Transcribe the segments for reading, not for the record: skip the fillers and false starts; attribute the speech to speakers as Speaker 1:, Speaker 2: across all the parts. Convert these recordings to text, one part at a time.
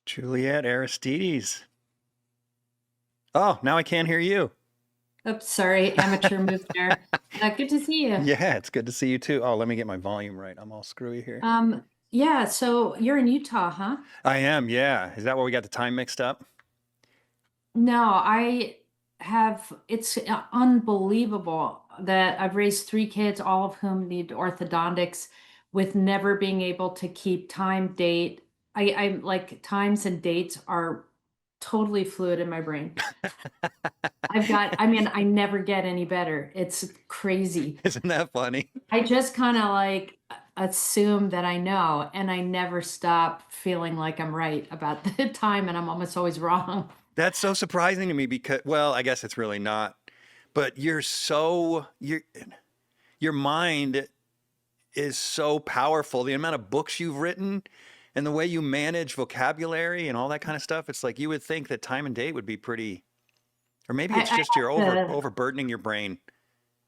Speaker 1: Juliette, Aristides. Oh, now I can't hear you.
Speaker 2: Oops, sorry, amateur move there. Good to see you.
Speaker 1: Yeah, it's good to see you too. Oh, let me get my volume right. I'm all screwy here.
Speaker 2: Yeah, so you're in Utah, huh?
Speaker 1: I am, yeah. Is that where we got the time mixed up?
Speaker 2: No, I have, it's unbelievable that I've raised three kids, all of whom need orthodontics, with never being able to keep time, date. I'm like times and dates are totally fluid in my brain. I mean, I never get any better. It's crazy.
Speaker 1: Isn't that funny?
Speaker 2: I just kind of like assume that I know, and I never stop feeling like I'm right about the time, and I'm almost always wrong.
Speaker 1: That's so surprising to me because, well, I guess it's really not. But your mind is so powerful. The amount of books you've written and the way you manage vocabulary and all that kind of stuff. It's like you would think that time and date would be pretty, or maybe
Speaker 2: I,
Speaker 1: it's
Speaker 2: I
Speaker 1: just you're
Speaker 2: have to,
Speaker 1: overburdening your brain.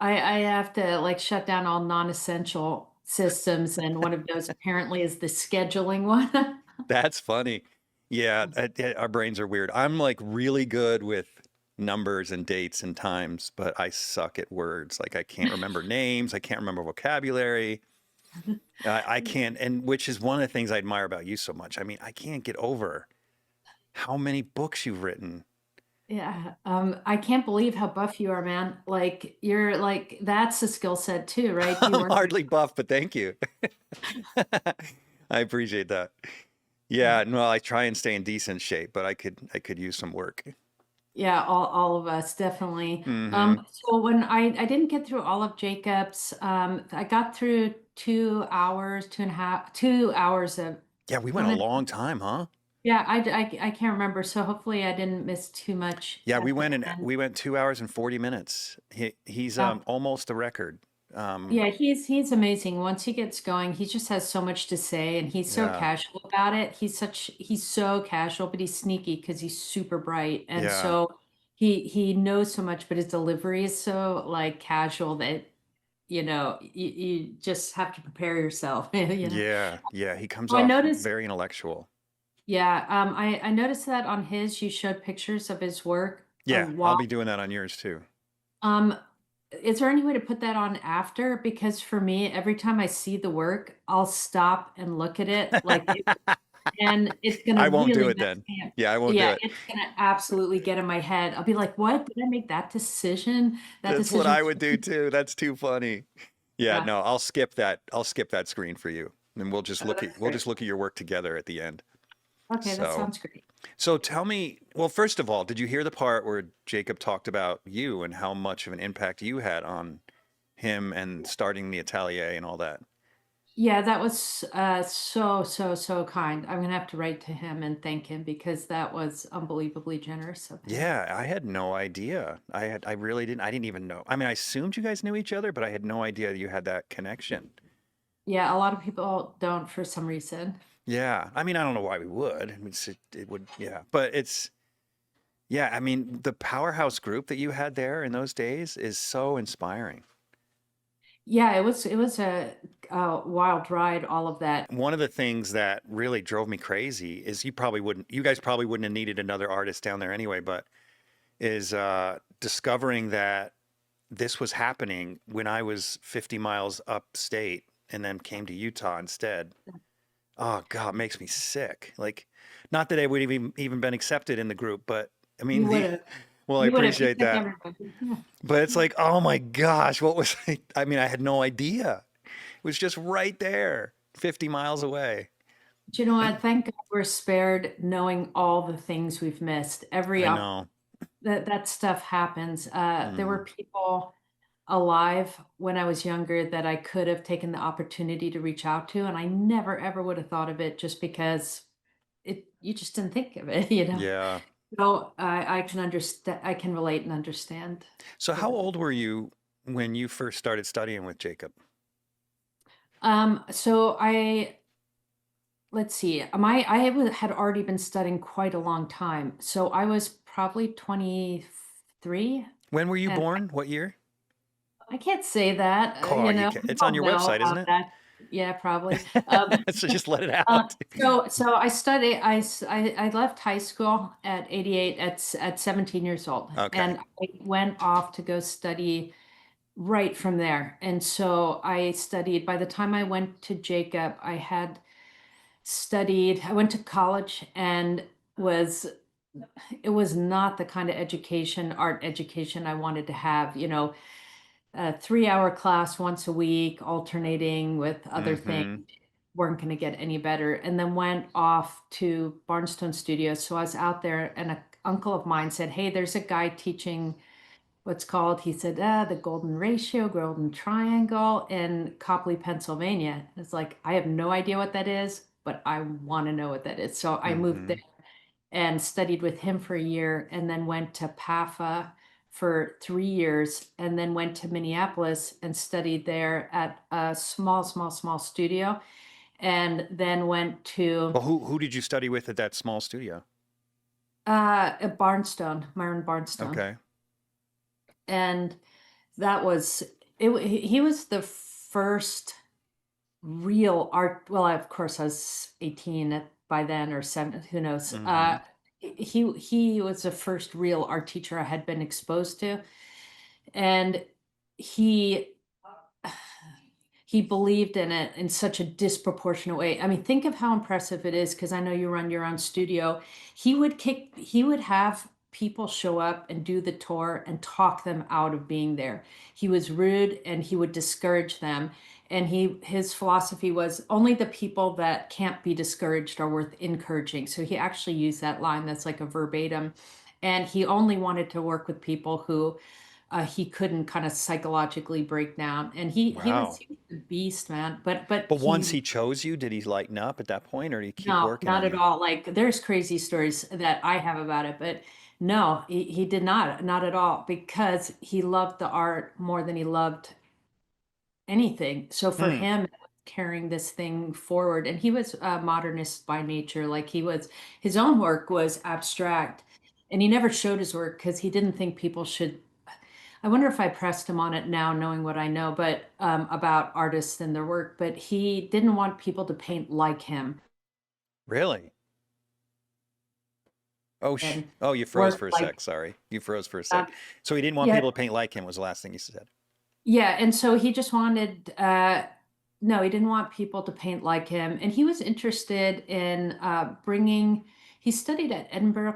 Speaker 2: I have to like shut down all non-essential systems, and one of those apparently is the scheduling one.
Speaker 1: That's funny. Yeah, our brains are weird. I'm like really good with numbers and dates and times, but I suck at words. Like I can't remember names, I can't remember vocabulary. I can't, and which is one of the things I admire about you so much. I mean, I can't get over how many books you've written.
Speaker 2: Yeah, I can't believe how buff you are, man. Like you're like that's a skill set too, right? You
Speaker 1: I'm
Speaker 2: work.
Speaker 1: hardly buff, but thank you. I appreciate that.
Speaker 2: Yeah.
Speaker 1: Yeah, no, I try and stay in decent shape, but I could use some work.
Speaker 2: Yeah, all of us definitely.
Speaker 1: Hmm.
Speaker 2: So when I didn't get through all of Jacob's, I got through 2 hours, 2.5, 2 hours of
Speaker 1: Yeah, we went
Speaker 2: one
Speaker 1: a
Speaker 2: of,
Speaker 1: long time, huh?
Speaker 2: yeah, I can't remember. So hopefully I didn't miss too much
Speaker 1: Yeah,
Speaker 2: at the end.
Speaker 1: we went 2 hours and 40 minutes. He's
Speaker 2: Yeah,
Speaker 1: almost a record. Um,
Speaker 2: yeah, he's amazing. Once he gets going, he just has so much to say, and he's so
Speaker 1: yeah,
Speaker 2: casual about it. He's so casual, but he's sneaky because he's super bright, and
Speaker 1: yeah,
Speaker 2: so he knows so much, but his delivery is so like casual that you just have to prepare yourself, you know.
Speaker 1: yeah, yeah. He comes
Speaker 2: Oh, I
Speaker 1: off
Speaker 2: noticed,
Speaker 1: very intellectual.
Speaker 2: yeah, I noticed that on his, you showed pictures of his work a
Speaker 1: Yeah, I'll
Speaker 2: while.
Speaker 1: be doing that on yours too.
Speaker 2: Um, is there any way to put that on after? Because for me, every time I see the work, I'll stop and look at it, and it's gonna
Speaker 1: I won't do
Speaker 2: really
Speaker 1: it
Speaker 2: mess
Speaker 1: then.
Speaker 2: me up.
Speaker 1: Yeah, I won't do
Speaker 2: Yeah,
Speaker 1: it.
Speaker 2: it's gonna absolutely get in my head. I'll be like, "What? Did I make that decision? That
Speaker 1: That's what
Speaker 2: decision?"
Speaker 1: I would do too. That's too funny. Yeah,
Speaker 2: Yeah.
Speaker 1: no, I'll skip that. I'll skip that screen for you, and
Speaker 2: Oh, that's
Speaker 1: we'll
Speaker 2: great.
Speaker 1: just look at your work together at the end.
Speaker 2: Okay, that
Speaker 1: So,
Speaker 2: sounds great.
Speaker 1: so tell me, well, first of all, did you hear the part where Jacob talked about you and how much of an impact you had on him and starting the atelier and all that?
Speaker 2: Yeah, that was so kind. I'm gonna have to write to him and thank him because that was unbelievably generous of him.
Speaker 1: Yeah, I had no idea. I really didn't. I didn't even know. I mean, I assumed you guys knew each other, but I had no idea you had that connection.
Speaker 2: Yeah, a lot of people don't for some reason.
Speaker 1: Yeah, I mean, I don't know why we would. I mean, it would, yeah, but yeah, I mean, the powerhouse group that you had there in those days is so inspiring.
Speaker 2: Yeah, it was a wild ride, all of that.
Speaker 1: One of the things that really drove me crazy is you guys probably wouldn't have needed another artist down there anyway, but is discovering that this was happening when I was 50 miles upstate and then came to Utah instead. Oh God, it makes me sick. Like, not that I would have even been accepted in the group, but I mean,
Speaker 2: You would have,
Speaker 1: well, I
Speaker 2: you would have, just
Speaker 1: appreciate
Speaker 2: like
Speaker 1: that.
Speaker 2: everybody. Yeah.
Speaker 1: But it's like, oh my gosh, what was I mean, I had no idea. It was just right there, 50 miles away.
Speaker 2: Do you know what? Thank God we're spared knowing all the things we've missed. Every
Speaker 1: I
Speaker 2: op
Speaker 1: know.
Speaker 2: that stuff happens. There
Speaker 1: Mm,
Speaker 2: were people alive when I was younger that I could have taken the opportunity to reach out to, and I never ever would have thought of it just because you just didn't think of it, you know.
Speaker 1: yeah.
Speaker 2: So I can understand, I can relate and understand.
Speaker 1: So
Speaker 2: with
Speaker 1: how
Speaker 2: it.
Speaker 1: old were you when you first started studying with Jacob?
Speaker 2: So let's see. Had already been studying quite a long time. So I was probably 23,
Speaker 1: When were you
Speaker 2: and
Speaker 1: born? What year?
Speaker 2: I can't say that,
Speaker 1: Oh, you can,
Speaker 2: we
Speaker 1: it's on
Speaker 2: all
Speaker 1: your
Speaker 2: know
Speaker 1: website, isn't
Speaker 2: about
Speaker 1: it?
Speaker 2: that. Yeah, probably.
Speaker 1: So just let it out.
Speaker 2: So I studied, I left high school at 88 at 17 years old,
Speaker 1: Okay.
Speaker 2: and I went off to go study right from there. And so I studied, by the time I went to Jacob, I went to college and was it was not the kind of art education I wanted to have, a 3 hour class once a week, alternating with other things,
Speaker 1: Mm-hmm.
Speaker 2: weren't going to get any better. And then went off to Barnstone Studios. So I was out there, and an uncle of mine said, "Hey, there's a guy teaching what's called," he said, the golden ratio, golden triangle in Copley, Pennsylvania. It's like, I have no idea what that is, but I want to know what that is. So I moved there
Speaker 1: Mm-hmm.
Speaker 2: and studied with him for a year, and then went to PAFA for 3 years, and then went to Minneapolis and studied there at a small studio, and then went to
Speaker 1: Well, who did you study with at that small studio?
Speaker 2: Myron Barnstone.
Speaker 1: Okay.
Speaker 2: And that was it. He was the first real art. Well, of course, I was 18 by then, or 7, who knows.
Speaker 1: Mm-hmm.
Speaker 2: He was the first real art teacher I had been exposed to, and he he believed in it in such a disproportionate way. I mean, think of how impressive it is, because I know you run your own studio. He would have people show up and do the tour and talk them out of being there. He was rude and he would discourage them. And his philosophy was, only the people that can't be discouraged are worth encouraging. So he actually used that line that's like a verbatim. And he only wanted to work with people who he couldn't kind of psychologically break down. And
Speaker 1: Wow.
Speaker 2: he was a beast, man. But
Speaker 1: But once
Speaker 2: he
Speaker 1: he chose you, did he lighten up at that point, or did he keep
Speaker 2: no,
Speaker 1: working
Speaker 2: not
Speaker 1: on
Speaker 2: at
Speaker 1: you?
Speaker 2: all. Like, there's crazy stories that I have about it, but no, he did not at all, because he loved the art more than he loved anything. So for
Speaker 1: Hmm.
Speaker 2: him, carrying this thing forward, and he was a modernist by nature. Like, his own work was abstract, and he never showed his work because he didn't think people should. I wonder if I pressed him on it now, knowing what I know, but about artists and their work. But he didn't want people to paint like him
Speaker 1: Really? Oh,
Speaker 2: and
Speaker 1: oh, you froze
Speaker 2: work
Speaker 1: for a
Speaker 2: like,
Speaker 1: sec. Sorry. You froze for a
Speaker 2: um,
Speaker 1: sec. So he didn't want
Speaker 2: yeah,
Speaker 1: people to paint like him was the last thing he said.
Speaker 2: yeah. And so he just wanted, no, he didn't want people to paint like him. And he was interested in he studied at Edinburgh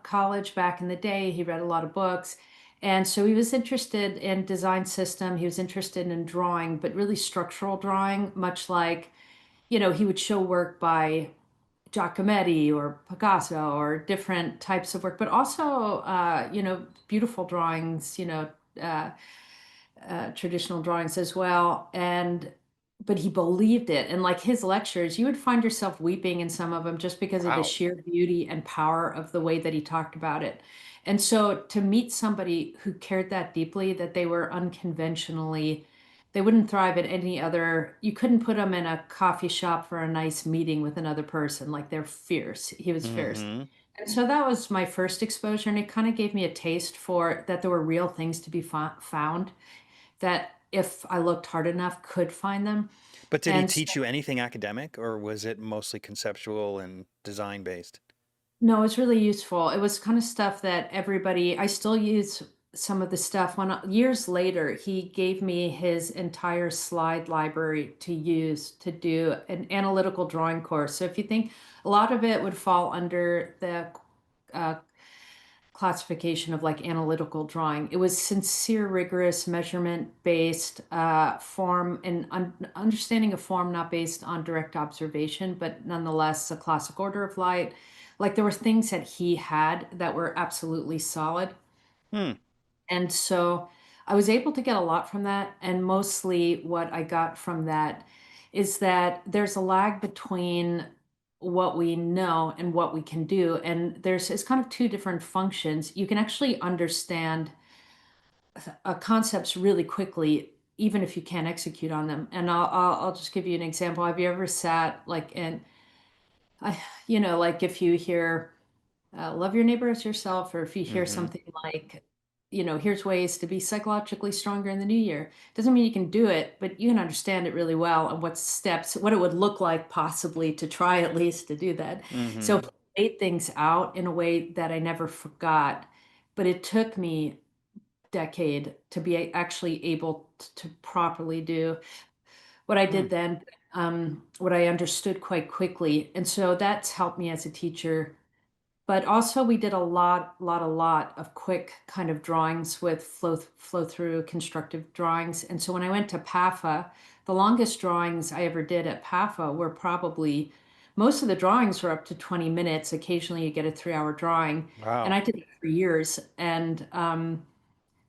Speaker 2: College back in the day. He read a lot of books. And so he was interested in design system. He was interested in drawing, but really structural drawing, much like, he would show work by Giacometti or Picasso or different types of work, but also, beautiful drawings, uh, traditional drawings as well. But he believed it. And like his lectures, you would find yourself weeping in some of them, just because of the
Speaker 1: Wow.
Speaker 2: sheer beauty and power of the way that he talked about it. And so to meet somebody who cared that deeply, that they were unconventionally, they wouldn't thrive at any other, you couldn't put them in a coffee shop for a nice meeting with another person. Like, they're fierce. He was fierce.
Speaker 1: Mm-hmm.
Speaker 2: And so that was my first exposure, and it kind of gave me a taste for that there were real things to be found, that if I looked hard enough, could find them.
Speaker 1: But did he
Speaker 2: And so,
Speaker 1: teach you anything academic, or was it mostly conceptual and design based?
Speaker 2: no, it was really useful. It was kind of stuff that I still use some of the stuff. Years later, he gave me his entire slide library to use to do an analytical drawing course. So if you think, a lot of it would fall under the uh, classification of like analytical drawing. It was sincere, rigorous, measurement based form, and understanding of form, not based on direct observation, but nonetheless a classic order of light. Like, there were things that he had that were absolutely solid.
Speaker 1: Hmm.
Speaker 2: And so I was able to get a lot from that. And mostly what I got from that is that there's a lag between what we know and what we can do. And it's kind of two different functions. You can actually understand concepts really quickly, even if you can't execute on them. And I'll just give you an example. Have you ever sat like in I, like if you hear love your neighbor as yourself, or if you hear
Speaker 1: Mm-hmm.
Speaker 2: something like, here's ways to be psychologically stronger in the new year. Doesn't mean you can do it, but you can understand it really well and what it would look like possibly to try at least to do that.
Speaker 1: Mm-hmm.
Speaker 2: So I laid things out in a way that I never forgot, but it took me decade to be actually able to properly do what I
Speaker 1: Hmm.
Speaker 2: did then, what I understood quite quickly. And so that's helped me as a teacher. But also we did a lot of quick kind of drawings with flow through constructive drawings. And so when I went to PAFA, the longest drawings I ever did at PAFA were probably most of the drawings were up to 20 minutes. Occasionally you get a 3-hour drawing. And
Speaker 1: Wow.
Speaker 2: I did it for years. And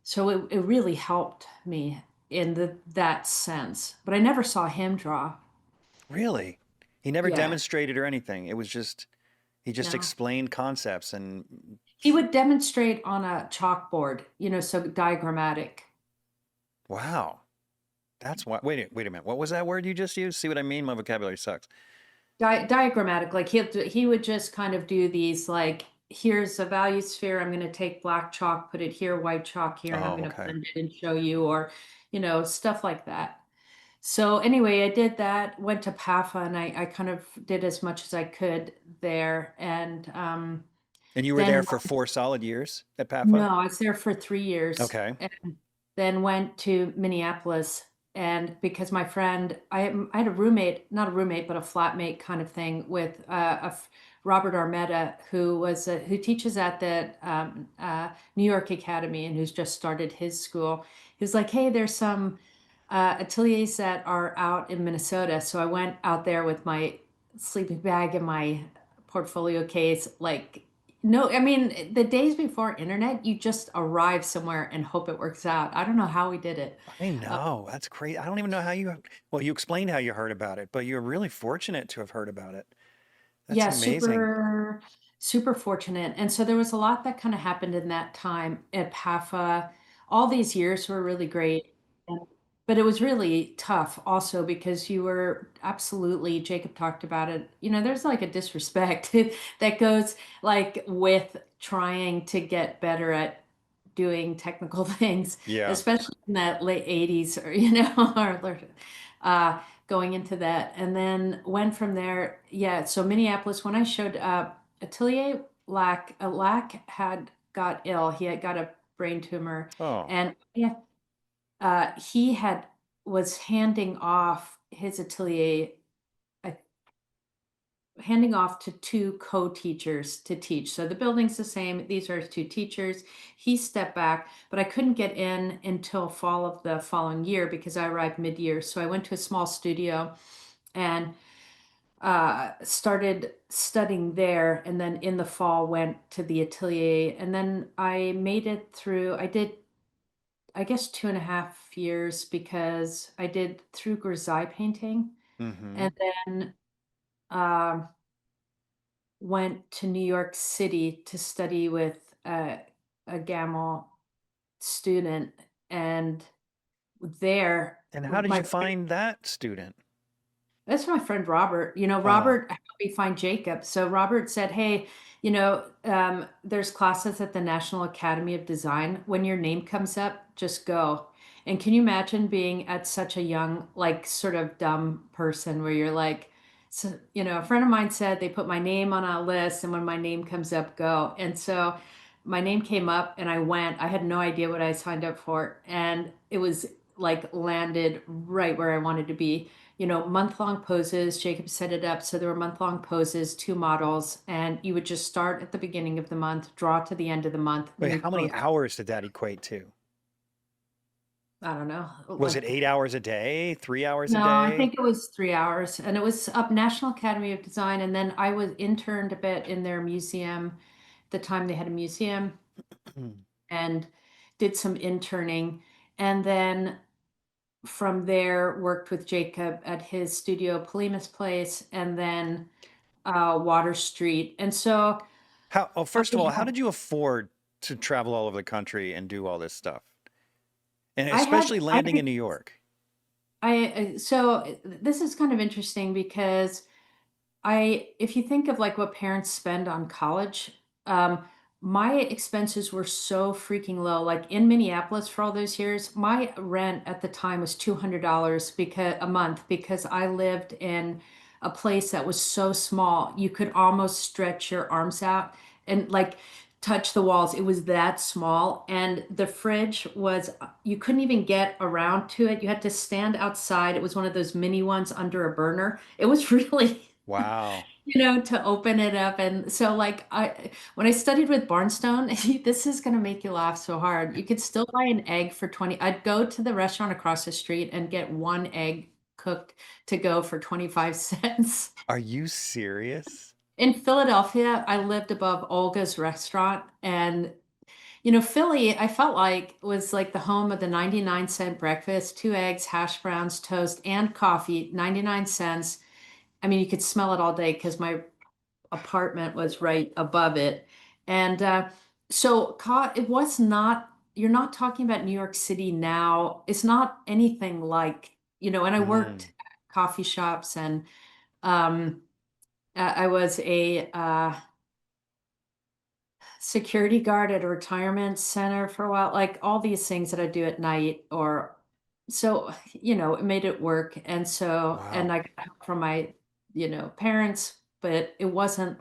Speaker 2: so it really helped me in that sense. But I never saw him draw.
Speaker 1: Really? He never
Speaker 2: Yeah.
Speaker 1: demonstrated or anything. It was just he just
Speaker 2: No.
Speaker 1: explained concepts and
Speaker 2: He would demonstrate on a chalkboard, so diagrammatic.
Speaker 1: wow. That's why. Wait a minute. What was that word you just used? See what I mean? My vocabulary sucks.
Speaker 2: Diagrammatic, like he would just kind of do these like, here's a value sphere. I'm going to take black chalk, put it here, white chalk here, and I'm
Speaker 1: Oh,
Speaker 2: going to
Speaker 1: okay.
Speaker 2: blend it and show you, or stuff like that. So anyway, I did that, went to PAFA, and I kind of did as much as I could there. And
Speaker 1: And you were there
Speaker 2: then
Speaker 1: for 4 solid years at PAFA?
Speaker 2: no, I was there for 3 years,
Speaker 1: Okay.
Speaker 2: and then went to Minneapolis. And because my friend, I had a roommate, not a roommate, but a flatmate kind of thing with Robert Armetta, who teaches at the New York Academy and who's just started his school. He was like, "Hey, there's some ateliers that are out in Minnesota." So I went out there with my sleeping bag and my portfolio case, like, no, I mean, the days before internet, you just arrive somewhere and hope it works out. I don't know how we did it.
Speaker 1: I
Speaker 2: Uh,
Speaker 1: know. That's crazy. I don't even know how you, well, you explained how you heard about it, but you're really fortunate to have heard about it. That's
Speaker 2: yeah,
Speaker 1: amazing.
Speaker 2: super, super fortunate. And so there was a lot that kind of happened in that time at PAFA. All these years were really great. And, but it was really tough also because you were absolutely, Jacob talked about it, there's like a disrespect that goes like with trying to get better at doing technical things,
Speaker 1: Yeah.
Speaker 2: especially in that late 80s, or, or uh, going into that. And then went from there. Yeah. So Minneapolis, when I showed up, Lack had got ill. He had got a brain tumor.
Speaker 1: Oh.
Speaker 2: And yeah, he was handing off his atelier, I handing off to two co-teachers to teach. So the building's the same. These are two teachers. He stepped back, but I couldn't get in until fall of the following year because I arrived mid-year. So I went to a small studio and started studying there. And then in the fall went to the atelier. And then I made it through, I did, I guess, 2.5 years because I did through grisaille painting.
Speaker 1: Mm-hmm.
Speaker 2: And then um went to New York City to study with a Gamel student, and there,
Speaker 1: And how did
Speaker 2: my
Speaker 1: you find that student?
Speaker 2: that's my friend Robert.
Speaker 1: Oh.
Speaker 2: Robert helped me find Jacob. So Robert said, "Hey, there's classes at the National Academy of Design. When your name comes up, just go." And can you imagine being at such a young, like, sort of dumb person where you're like, so, a friend of mine said they put my name on a list, and when my name comes up, go. And so my name came up, and I went. I had no idea what I signed up for, and it was like landed right where I wanted to be. Month-long poses. Jacob set it up. So there were month-long poses, two models, and you would just start at the beginning of the month, draw to the end of the month. Then
Speaker 1: Wait,
Speaker 2: you
Speaker 1: how many
Speaker 2: close,
Speaker 1: hours did that equate to?
Speaker 2: I don't know,
Speaker 1: Was it
Speaker 2: like,
Speaker 1: 8 hours a day, 3 hours a
Speaker 2: no, I
Speaker 1: day?
Speaker 2: think it was 3 hours, and it was up National Academy of Design. And then I was interned a bit in their museum, the time they had a museum, and did some interning. And then from there, worked with Jacob at his studio, Polimas Place, and then Water Street. And so
Speaker 1: How, oh,
Speaker 2: I
Speaker 1: first of all, how
Speaker 2: had,
Speaker 1: did you afford to travel all over the country and do all this stuff? And
Speaker 2: I had,
Speaker 1: especially
Speaker 2: I
Speaker 1: landing in
Speaker 2: did,
Speaker 1: New York.
Speaker 2: I, so this is kind of interesting because if you think of like what parents spend on college, um, my expenses were so freaking low. Like in Minneapolis for all those years, my rent at the time was $200 because a month because I lived in a place that was so small you could almost stretch your arms out and like touch the walls. It was that small, and the fridge was you couldn't even get around to it. You had to stand outside. It was one of those mini ones under a burner. It was really
Speaker 1: Wow.
Speaker 2: to open it up. And so like when I studied with Barnstone, this is gonna make you laugh so hard. You could still buy an egg for 20. I'd go to the restaurant across the street and get one egg cooked to go for 25 cents.
Speaker 1: Are you serious?
Speaker 2: In Philadelphia, I lived above Olga's restaurant, and Philly, I felt like was like the home of the 99-cent breakfast, two eggs, hash browns, toast, and coffee, 99 cents. I mean, you could smell it all day because my apartment was right above it. And it was not, you're not talking about New York City now. It's not anything like, and I worked
Speaker 1: Mm.
Speaker 2: at coffee shops, and um, I was a security guard at a retirement center for a while, like all these things that I do at night or so, it made it work. And
Speaker 1: Wow.
Speaker 2: I got help from my, parents, but it wasn't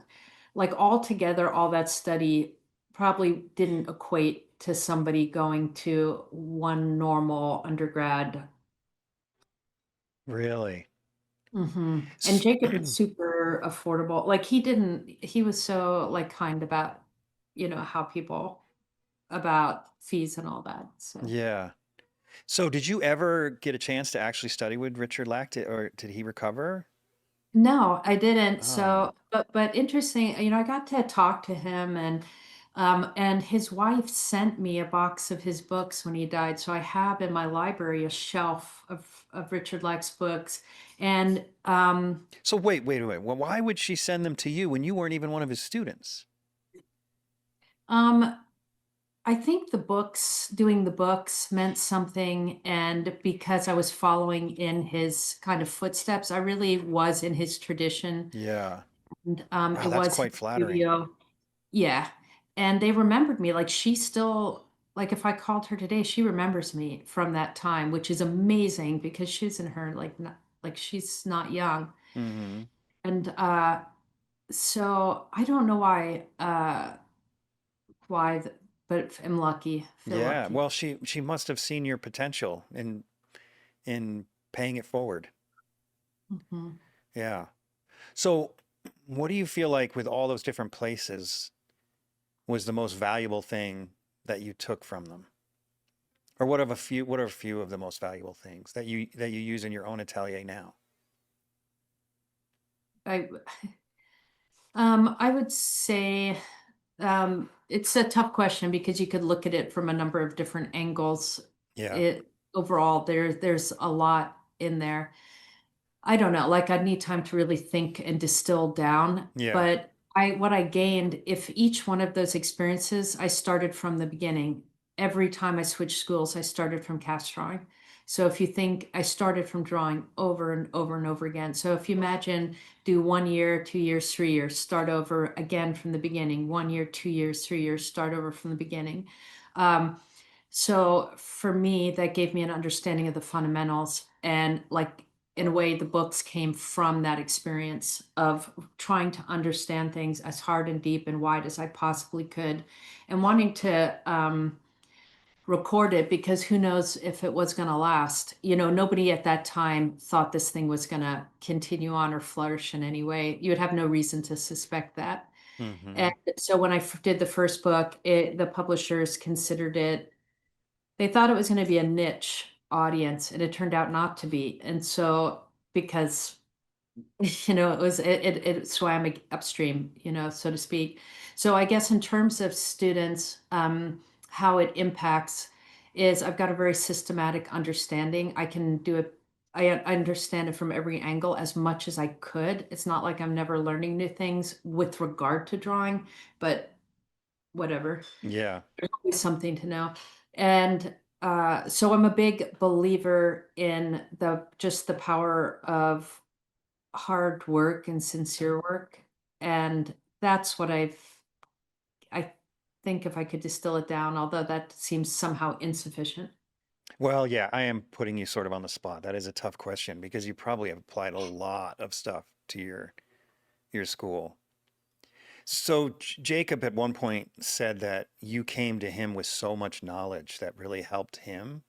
Speaker 2: like altogether, all that study probably didn't equate to somebody going to one normal undergrad.
Speaker 1: Really?
Speaker 2: And
Speaker 1: S-
Speaker 2: Jacob is super affordable. Like he was so like kind about, how people about fees and all that. So
Speaker 1: Yeah. So did you ever get a chance to actually study with Richard Lack, or did he recover?
Speaker 2: no, I didn't.
Speaker 1: Oh,
Speaker 2: But interesting, I got to talk to him, and his wife sent me a box of his books when he died. So I have in my library a shelf of Richard Lack's books. And
Speaker 1: so wait. Well, why would she send them to you when you weren't even one of his students?
Speaker 2: um I think doing the books meant something. And because I was following in his kind of footsteps, I really was in his tradition.
Speaker 1: Yeah.
Speaker 2: And
Speaker 1: Wow,
Speaker 2: it
Speaker 1: that's
Speaker 2: was his
Speaker 1: quite flattering.
Speaker 2: studio. Yeah. And they remembered me. Like she still, like if I called her today, she remembers me from that time, which is amazing because she's in her like not, like she's not young.
Speaker 1: Hmm.
Speaker 2: And so I don't know why but I'm lucky, feel
Speaker 1: Yeah.
Speaker 2: lucky.
Speaker 1: Well, she must have seen your potential in paying it forward.
Speaker 2: Mhm.
Speaker 1: Yeah. So, what do you feel like with all those different places was the most valuable thing that you took from them? Or what are a few of the most valuable things that you use in your own atelier now?
Speaker 2: I I would say it's a tough question because you could look at it from a number of different angles.
Speaker 1: Yeah.
Speaker 2: It overall there's a lot in there. I don't know, like I'd need time to really think and distill down,
Speaker 1: Yeah.
Speaker 2: but I what I gained if each one of those experiences I started from the beginning. Every time I switched schools, I started from cast drawing. So if you think I started from drawing over and over and over again. So if you imagine do 1 year, 2 years, 3 years, start over again from the beginning, 1 year, 2 years, 3 years, start over from the beginning. Um, so for me, that gave me an understanding of the fundamentals. And like in a way, the books came from that experience of trying to understand things as hard and deep and wide as I possibly could, and wanting to record it because who knows if it was going to last. Nobody at that time thought this thing was going to continue on or flourish in any way. You would have no reason to suspect that.
Speaker 1: Hmm.
Speaker 2: And so when I did the first book, the publishers considered it they thought it was gonna be a niche audience, and it turned out not to be, and so because, it was it swam upstream, so to speak. So I guess in terms of students, how it impacts is I've got a very systematic understanding. I can do it I understand it from every angle as much as I could. It's not like I'm never learning new things with regard to drawing, but whatever.
Speaker 1: Yeah.
Speaker 2: There's always something to know. And so I'm a big believer in the just the power of hard work and sincere work, and that's what I think if I could distill it down, although that seems somehow insufficient.
Speaker 1: Well, yeah, I am putting you sort of on the spot. That is a tough question because you probably have applied a lot of stuff to your school. So Jacob at one point said that you came to him with so much knowledge that really helped him.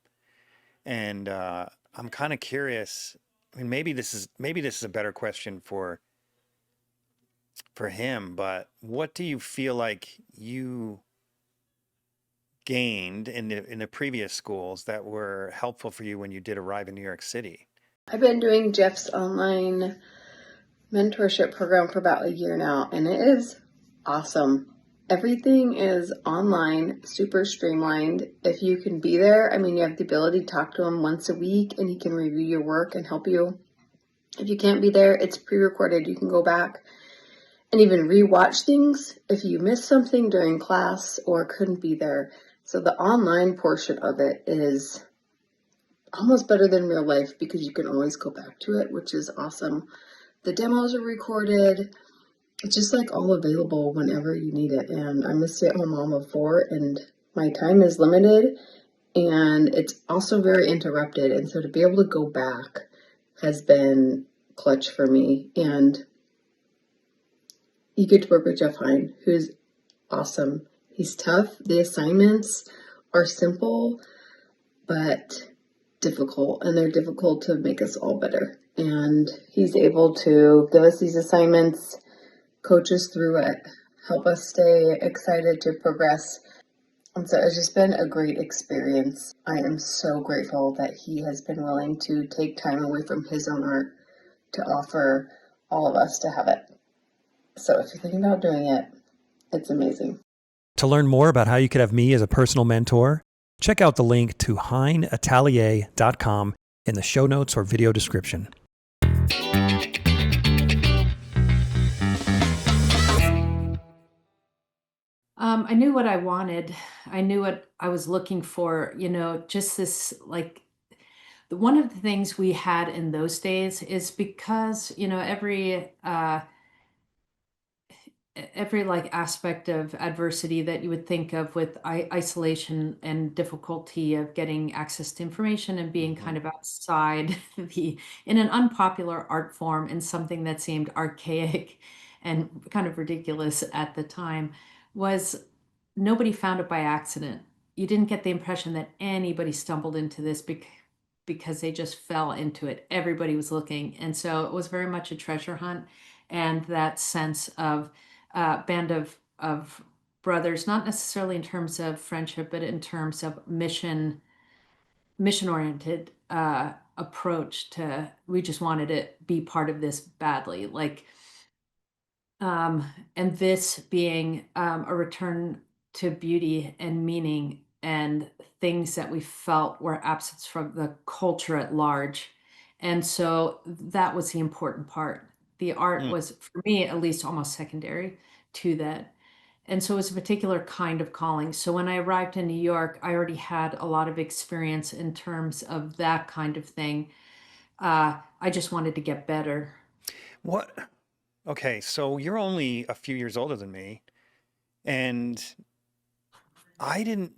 Speaker 1: And I'm kind of curious. I mean, maybe this is a better question for him, but what do you feel like you gained in the previous schools that were helpful for you when you did arrive in New York City?
Speaker 3: I've been doing Jeff's online mentorship program for about a year now, and it is awesome. Everything is online, super streamlined. If you can be there, I mean, you have the ability to talk to him once a week and he can review your work and help you. If you can't be there, it's pre-recorded. You can go back and even re-watch things if you missed something during class or couldn't be there. So the online portion of it is almost better than real life because you can always go back to it, which is awesome. The demos are recorded. It's just like all available whenever you need it. And I'm a stay-at-home mom of 4 and my time is limited and it's also very interrupted. And so to be able to go back has been clutch for me. And you get to work with Jeff HEIN, who's awesome. He's tough. The assignments are simple, but difficult, and they're difficult to make us all better. And he's able to give us these assignments, coach us through it, help us stay excited to progress. And so it's just been a great experience. I am so grateful that he has been willing to take time away from his own art to offer all of us to have it. So if you're thinking about doing it, it's amazing.
Speaker 4: To learn more about how you could have me as a personal mentor, check out the link to HEINatelier.com in the show notes or video description.
Speaker 2: I knew what I wanted. I knew what I was looking for, just this like one of the things we had in those days is because, every like aspect of adversity that you would think of with isolation and difficulty of getting access to information and being kind of outside the in an unpopular art form and something that seemed archaic and kind of ridiculous at the time was nobody found it by accident. You didn't get the impression that anybody stumbled into this because they just fell into it. Everybody was looking. And so it was very much a treasure hunt and that sense of band of brothers, not necessarily in terms of friendship, but in terms of mission oriented approach to we just wanted to be part of this badly. And this being a return to beauty and meaning and things that we felt were absence from the culture at large. And so that was the important part. The art
Speaker 1: Hmm.
Speaker 2: was, for me at least, almost secondary to that. And so it was a particular kind of calling. So when I arrived in New York, I already had a lot of experience in terms of that kind of thing. I just wanted to get better.
Speaker 1: What? Okay, so you're only a few years older than me, and I didn't.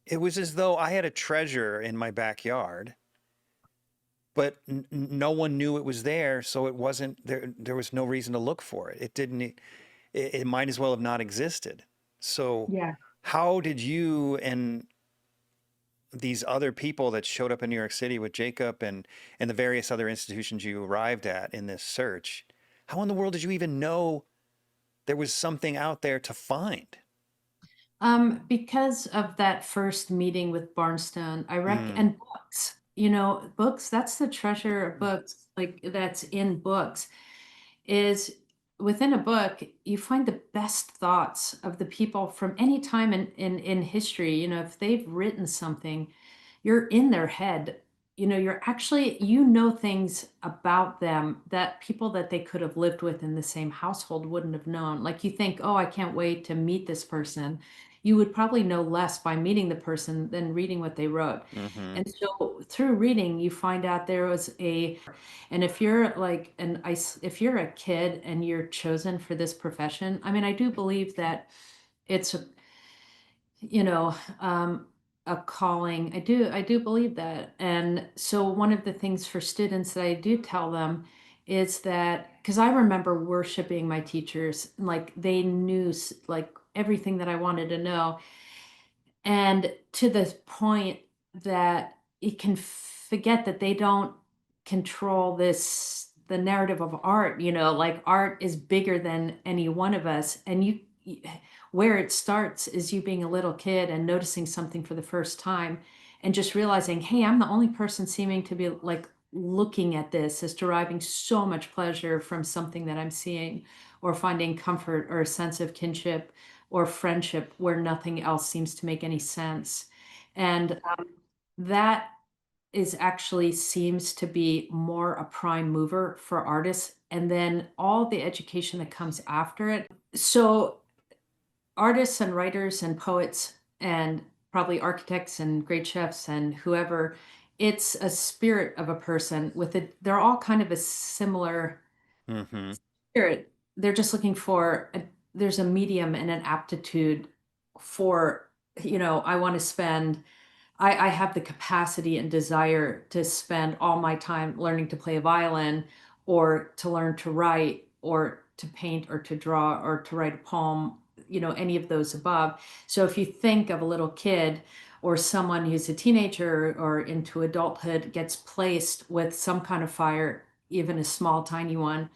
Speaker 1: It was as though I had a treasure in my backyard, but no one knew it was there, so it wasn't there. There was no reason to look for it. It didn't. It might as well have not existed. So,
Speaker 2: Yeah.
Speaker 1: how did you and these other people that showed up in New York City with Jacob and the various other institutions you arrived at in this search, how in the world did you even know there was something out there to find?
Speaker 2: Because of that first meeting with Barnstone,
Speaker 1: Mm,
Speaker 2: and books, books, that's the treasure of books, like that's in books, is within a book, you find the best thoughts of the people from any time in history. If they've written something, you're in their head. You're actually, things about them that people that they could have lived with in the same household wouldn't have known. Like you think, oh, I can't wait to meet this person. you would probably know less by meeting the person than reading what they wrote.
Speaker 1: Mm-hmm.
Speaker 2: And so through reading, you find out there was and if you're like if you're a kid and you're chosen for this profession, I mean, I do believe that it's you know, a calling. I do believe that. And so one of the things for students that I do tell them is that, because I remember worshiping my teachers, like they knew like everything that I wanted to know. And to the point that you can forget that they don't control the narrative of art, like art is bigger than any one of us. And where it starts is you being a little kid and noticing something for the first time and just realizing, hey, I'm the only person seeming to be like looking at this as deriving so much pleasure from something that I'm seeing, or finding comfort or a sense of kinship or friendship where nothing else seems to make any sense. And that is actually seems to be more a prime mover for artists. And then all the education that comes after it. So artists and writers and poets and probably architects and great chefs and whoever, it's a spirit of a person they're all kind of a similar
Speaker 1: Mm-hmm.
Speaker 2: spirit. They're just looking for there's a medium and an aptitude for, I want to spend, I have the capacity and desire to spend all my time learning to play a violin, or to learn to write, or to paint, or to draw, or to write a poem, any of those above. So if you think of a little kid or someone who's a teenager or into adulthood gets placed with some kind of fire, even a small, tiny one,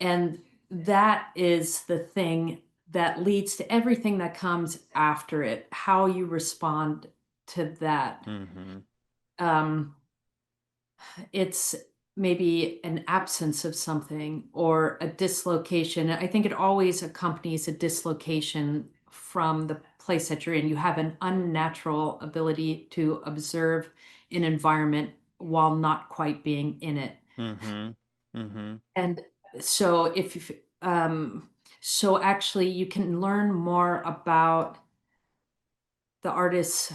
Speaker 2: and that is the thing that leads to everything that comes after it, how you respond to that.
Speaker 1: Mm-hmm.
Speaker 2: Um, it's maybe an absence of something or a dislocation. I think it always accompanies a dislocation from the place that you're in. You have an unnatural ability to observe an environment while not quite being in it.
Speaker 1: Mm-hmm. Mm-hmm.
Speaker 2: And so so actually you can learn more about the artist's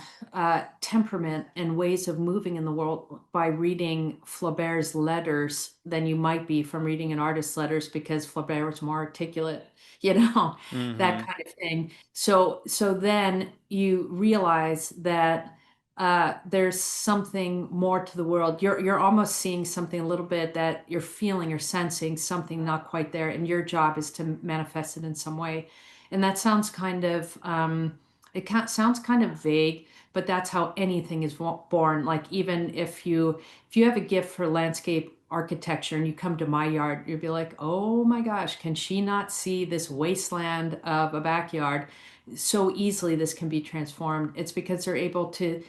Speaker 2: temperament and ways of moving in the world by reading Flaubert's letters than you might be from reading an artist's letters, because Flaubert was more articulate, that
Speaker 1: Mm-hmm.
Speaker 2: kind of thing. So then you realize that there's something more to the world. You're almost seeing something a little bit that you're feeling or sensing something not quite there, and your job is to manifest it in some way. And that sounds kind of sounds kind of vague, but that's how anything is born. Like even if you have a gift for landscape architecture and you come to my yard, you'll be like, oh my gosh, can she not see this wasteland of a backyard? So easily this can be transformed. It's because they're able to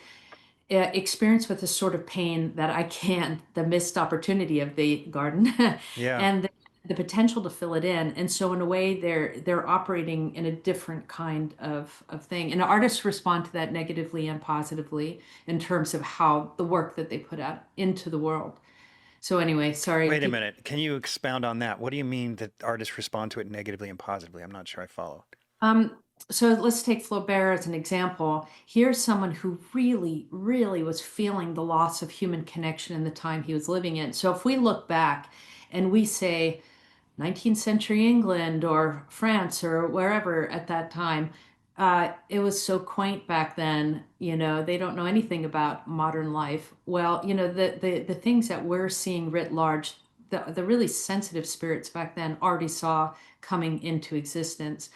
Speaker 2: experience with a sort of pain that I can't, the missed opportunity of the garden
Speaker 1: Yeah.
Speaker 2: and the potential to fill it in. And so in a way they're operating in a different kind of thing. And artists respond to that negatively and positively in terms of how the work that they put out into the world. So anyway, sorry.
Speaker 1: Wait a minute. Can you expound on that? What do you mean that artists respond to it negatively and positively? I'm not sure I follow.
Speaker 2: Um, so let's take Flaubert as an example. Here's someone who really, really was feeling the loss of human connection in the time he was living in. So if we look back and we say 19th century England or France or wherever at that time, it was so quaint back then, they don't know anything about modern life. Well, the things that we're seeing writ large, the really sensitive spirits back then already saw coming into existence.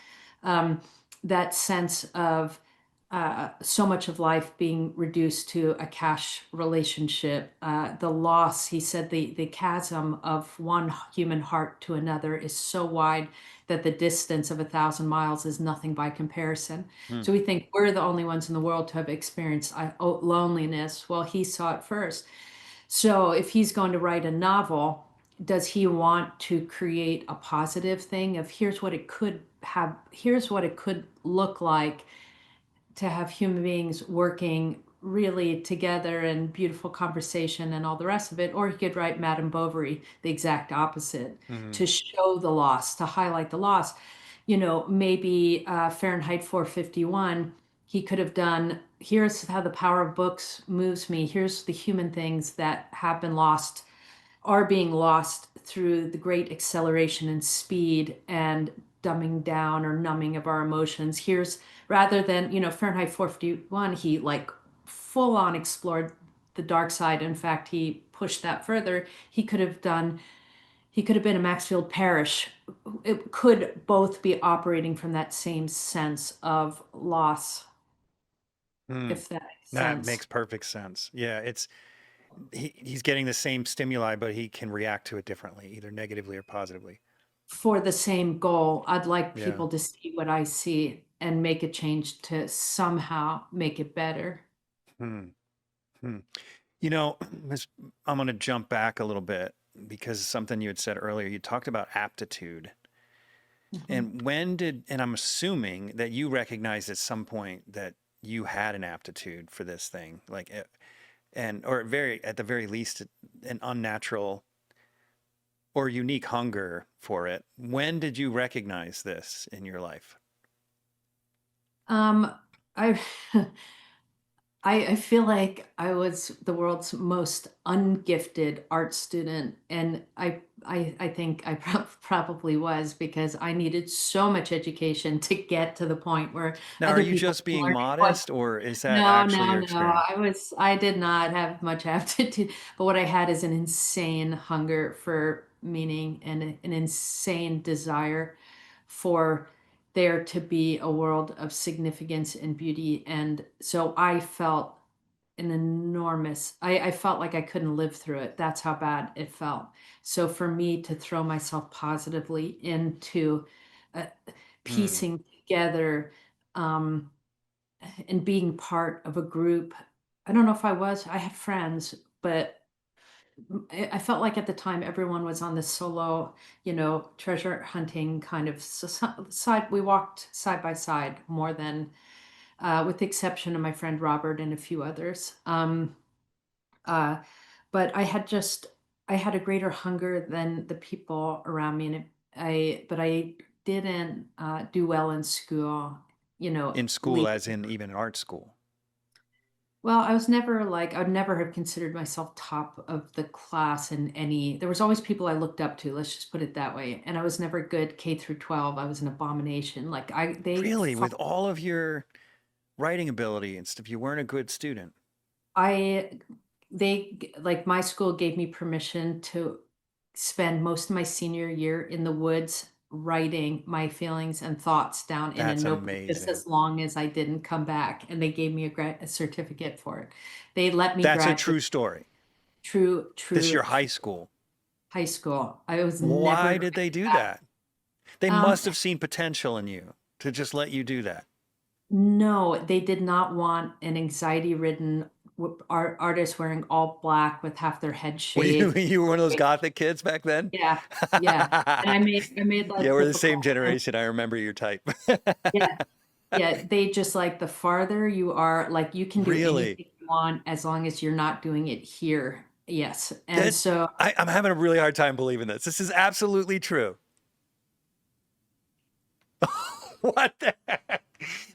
Speaker 2: Um, that sense of so much of life being reduced to a cash relationship, the loss, he said the chasm of one human heart to another is so wide that the distance of 1,000 miles is nothing by comparison.
Speaker 1: Hmm.
Speaker 2: So we think we're the only ones in the world to have experienced loneliness. Well, he saw it first. So if he's going to write a novel, does he want to create a positive thing of here's what it could have, here's what it could look like to have human beings working really together and beautiful conversation and all the rest of it? Or he could write Madame Bovary, the exact opposite,
Speaker 1: Mm-hmm.
Speaker 2: to show the loss, to highlight the loss. maybe Fahrenheit 451, he could have done, here's how the power of books moves me. Here's the human things that have been lost, are being lost through the great acceleration and speed and dumbing down or numbing of our emotions. Here's, rather than, Fahrenheit 451, he like full on explored the dark side. In fact, he pushed that further. He could have been a Maxfield Parrish. It could both be operating from that same sense of loss,
Speaker 1: Hmm.
Speaker 2: if that makes
Speaker 1: That
Speaker 2: sense.
Speaker 1: makes perfect sense. Yeah, he's getting the same stimuli, but he can react to it differently, either negatively or positively.
Speaker 2: For the same goal, I'd like
Speaker 1: Yeah.
Speaker 2: people to see what I see and make a change to somehow make it better.
Speaker 1: Hmm. Hmm. You know, I'm going to jump back a little bit because something you had said earlier. You talked about aptitude.
Speaker 2: Mhm.
Speaker 1: And I'm assuming that you recognized at some point that you had an aptitude for this thing, or at the very least, an unnatural or unique hunger for it. When did you recognize this in your life?
Speaker 2: Um, I I feel like I was the world's most ungifted art student, and I think I probably was, because I needed so much education to get to the point where
Speaker 1: Now, are
Speaker 2: other
Speaker 1: you
Speaker 2: people
Speaker 1: just
Speaker 2: can
Speaker 1: being
Speaker 2: learn what.
Speaker 1: modest, or is that
Speaker 2: No,
Speaker 1: actually
Speaker 2: no,
Speaker 1: your
Speaker 2: no.
Speaker 1: experience?
Speaker 2: I did not have much aptitude, but what I had is an insane hunger for meaning and an insane desire for there to be a world of significance and beauty. And so I felt I felt like I couldn't live through it. That's how bad it felt. So for me to throw myself positively into uh,
Speaker 1: Hmm.
Speaker 2: piecing together, um, and being part of a group. I don't know if I had friends, but I felt like at the time everyone was on this solo, treasure hunting kind of side. We walked side by side more than, with the exception of my friend Robert and a few others. Uh, but I had a greater hunger than the people around me, and but I didn't do well in school,
Speaker 1: In school,
Speaker 2: leaving.
Speaker 1: as in even art school.
Speaker 2: Well, I was never like, I would never have considered myself top of the class in any, there was always people I looked up to, let's just put it that way. And I was never good K through 12. I was an abomination. Like
Speaker 1: Really, with all of your writing ability and stuff, you weren't a good student.
Speaker 2: I, like my school gave me permission to spend most of my senior year in the woods writing my feelings and thoughts down in a
Speaker 1: That's
Speaker 2: notebook just
Speaker 1: amazing.
Speaker 2: as long as I didn't come back. And they gave me a certificate for it. They let me
Speaker 1: That's a
Speaker 2: graduate.
Speaker 1: true story.
Speaker 2: True,
Speaker 1: This is
Speaker 2: true,
Speaker 1: your high school.
Speaker 2: high school. I was never
Speaker 1: Why
Speaker 2: going
Speaker 1: did they do
Speaker 2: back.
Speaker 1: that? They
Speaker 2: Um,
Speaker 1: must have seen potential in you to just let you do that.
Speaker 2: no, they did not want an anxiety-ridden artist wearing all black with half their head
Speaker 1: Were you
Speaker 2: shaved.
Speaker 1: you were one of those
Speaker 2: Like,
Speaker 1: gothic kids back then?
Speaker 2: yeah, yeah. And I made
Speaker 1: Yeah,
Speaker 2: like
Speaker 1: we're the
Speaker 2: typical,
Speaker 1: same
Speaker 2: and
Speaker 1: generation. I remember your type.
Speaker 2: yeah, yeah. They just like, the farther you are, like you can do
Speaker 1: Really?
Speaker 2: anything you want as long as you're not doing it here. Yes, and
Speaker 1: That
Speaker 2: so.
Speaker 1: I'm having a really hard time believing this. This is absolutely true. What the heck?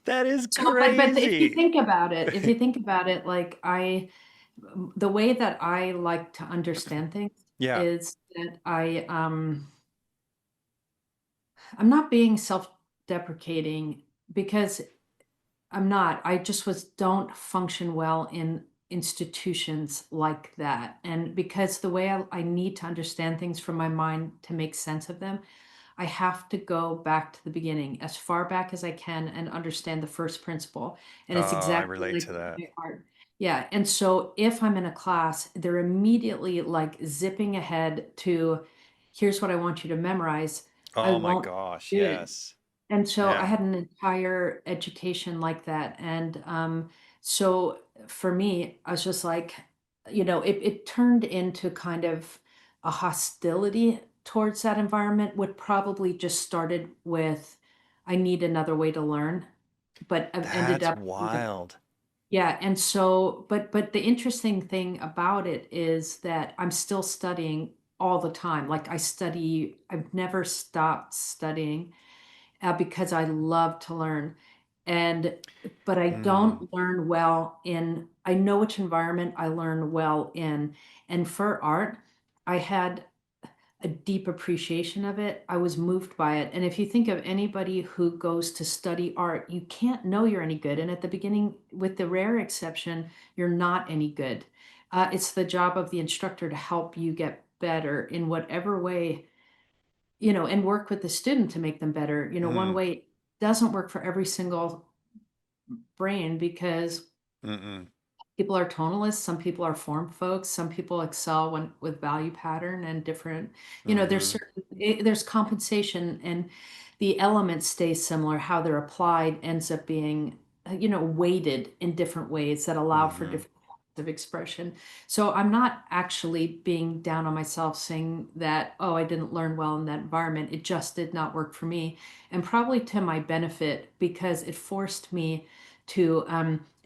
Speaker 1: That is
Speaker 2: So, but
Speaker 1: crazy.
Speaker 2: if you think about it, like the way that I like to understand things
Speaker 1: Yeah,
Speaker 2: is that I'm not being self-deprecating, because I'm not. I just don't function well in institutions like that. And because the way I need to understand things from my mind to make sense of them, I have to go back to the beginning, as far back as I can, and understand the first principle. And it's
Speaker 1: oh, I
Speaker 2: exactly
Speaker 1: relate
Speaker 2: like
Speaker 1: to that.
Speaker 2: my art. Yeah. And so if I'm in a class, they're immediately like zipping ahead to, here's what I want you to memorize. I
Speaker 1: Oh my
Speaker 2: won't
Speaker 1: gosh,
Speaker 2: do it.
Speaker 1: yes.
Speaker 2: And so I
Speaker 1: Yeah,
Speaker 2: had an entire education like that. And so for me, I was just like, it turned into kind of a hostility towards that environment. Would probably just started with, I need another way to learn, but I've ended
Speaker 1: that's
Speaker 2: up,
Speaker 1: wild.
Speaker 2: yeah. And so, but the interesting thing about it is that I'm still studying all the time. Like I've never stopped studying. because I love to learn. But I
Speaker 1: Mm,
Speaker 2: don't learn well in, I know which environment I learn well in. And for art, I had a deep appreciation of it. I was moved by it. And if you think of anybody who goes to study art, you can't know you're any good. And at the beginning, with the rare exception, you're not any good. It's the job of the instructor to help you get better in whatever way, and work with the student to make them better. One
Speaker 1: mm,
Speaker 2: way doesn't work for every single brain because
Speaker 1: mm-mm,
Speaker 2: people are tonalists, some people are form folks, some people excel when with value pattern and different, there's
Speaker 1: mm-hmm,
Speaker 2: certain there's compensation, and the elements stay similar. How they're applied ends up being, weighted in different ways that allow for
Speaker 1: mm-hmm,
Speaker 2: different forms of expression. So I'm not actually being down on myself saying that, oh, I didn't learn well in that environment. It just did not work for me. And probably to my benefit, because it forced me to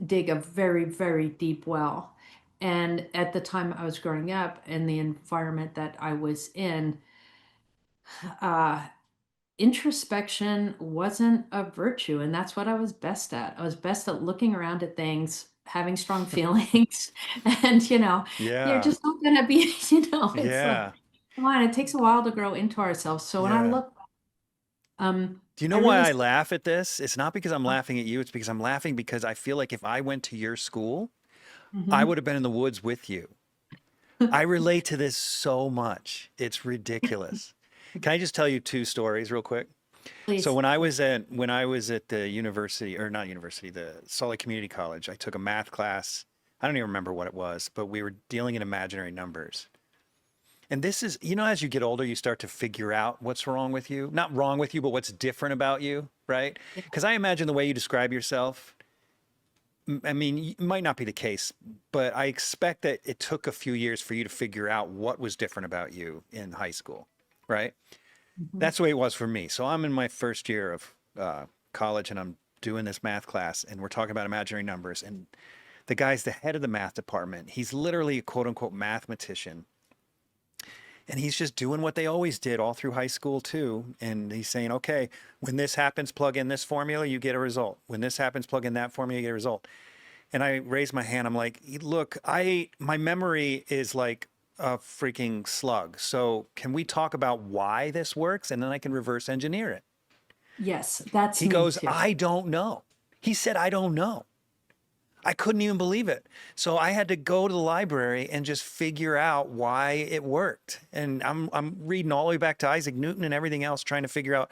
Speaker 2: dig a very, very deep well. And at the time I was growing up in the environment that I was in, uh, introspection wasn't a virtue. And that's what I was best at. I was best at looking around at things, having strong feelings. And, they're
Speaker 1: yeah,
Speaker 2: just not going to be, it's like,
Speaker 1: yeah,
Speaker 2: come on, it takes a while to grow into ourselves. So when I
Speaker 1: yeah.
Speaker 2: look,
Speaker 1: Do you
Speaker 2: I
Speaker 1: know why
Speaker 2: really,
Speaker 1: I laugh at this? It's not because I'm laughing at you. It's because I'm laughing because I feel like if I went to your school, I would
Speaker 2: Mhm.
Speaker 1: have been in the woods with you. I relate to this so much. It's ridiculous. Can I just tell you two stories real quick? So
Speaker 2: Please.
Speaker 1: when I was at the university, or not university, the Salt Lake Community College, I took a math class. I don't even remember what it was, but we were dealing in imaginary numbers. And this is, as you get older, you start to figure out what's wrong with you. Not wrong with you, but what's different about you, right?
Speaker 2: Yeah.
Speaker 1: Because I imagine the way you describe yourself, I mean, it might not be the case, but I expect that it took a few years for you to figure out what was different about you in high school, right?
Speaker 2: Mhm.
Speaker 1: That's the way it was for me. So I'm in my first year of college and I'm doing this math class and we're talking about imaginary numbers. And the guy's the head of the math department. He's literally a quote unquote mathematician. And he's just doing what they always did all through high school too. And he's saying, okay, when this happens, plug in this formula, you get a result. When this happens, plug in that formula, you get a result. And I raised my hand. I'm like, look, my memory is like a freaking slug. So can we talk about why this works? And then I can reverse engineer it.
Speaker 2: Yes, that's
Speaker 1: He
Speaker 2: me
Speaker 1: goes,
Speaker 2: too.
Speaker 1: I don't know. He said, I don't know. I couldn't even believe it. So I had to go to the library and just figure out why it worked. And I'm reading all the way back to Isaac Newton and everything else, trying to figure out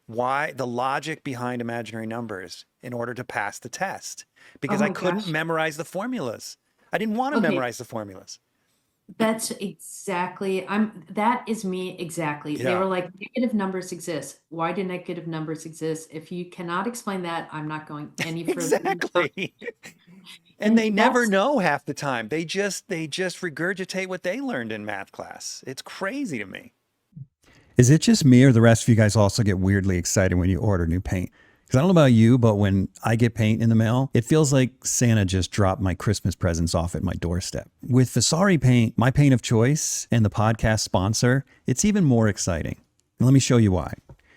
Speaker 1: why the logic behind imaginary numbers in order to pass the test.
Speaker 2: Oh
Speaker 1: Because I
Speaker 2: my
Speaker 1: couldn't
Speaker 2: gosh.
Speaker 1: memorize the formulas. I didn't want to
Speaker 2: Okay,
Speaker 1: memorize the formulas.
Speaker 2: that's exactly, that is me exactly. They
Speaker 1: Yeah,
Speaker 2: were like, negative numbers exist. Why do negative numbers exist? If you cannot explain that, I'm not going any further in the
Speaker 1: exactly. And
Speaker 2: And
Speaker 1: they never
Speaker 2: that's,
Speaker 1: know half the time. They just regurgitate what they learned in math class. It's crazy to me.
Speaker 4: Is it just me or the rest of you guys also get weirdly excited when you order new paint? Because I don't know about you, but when I get paint in the mail, it feels like Santa just dropped my Christmas presents off at my doorstep. With Vasari paint, my paint of choice and the podcast sponsor, it's even more exciting. And let me show you why.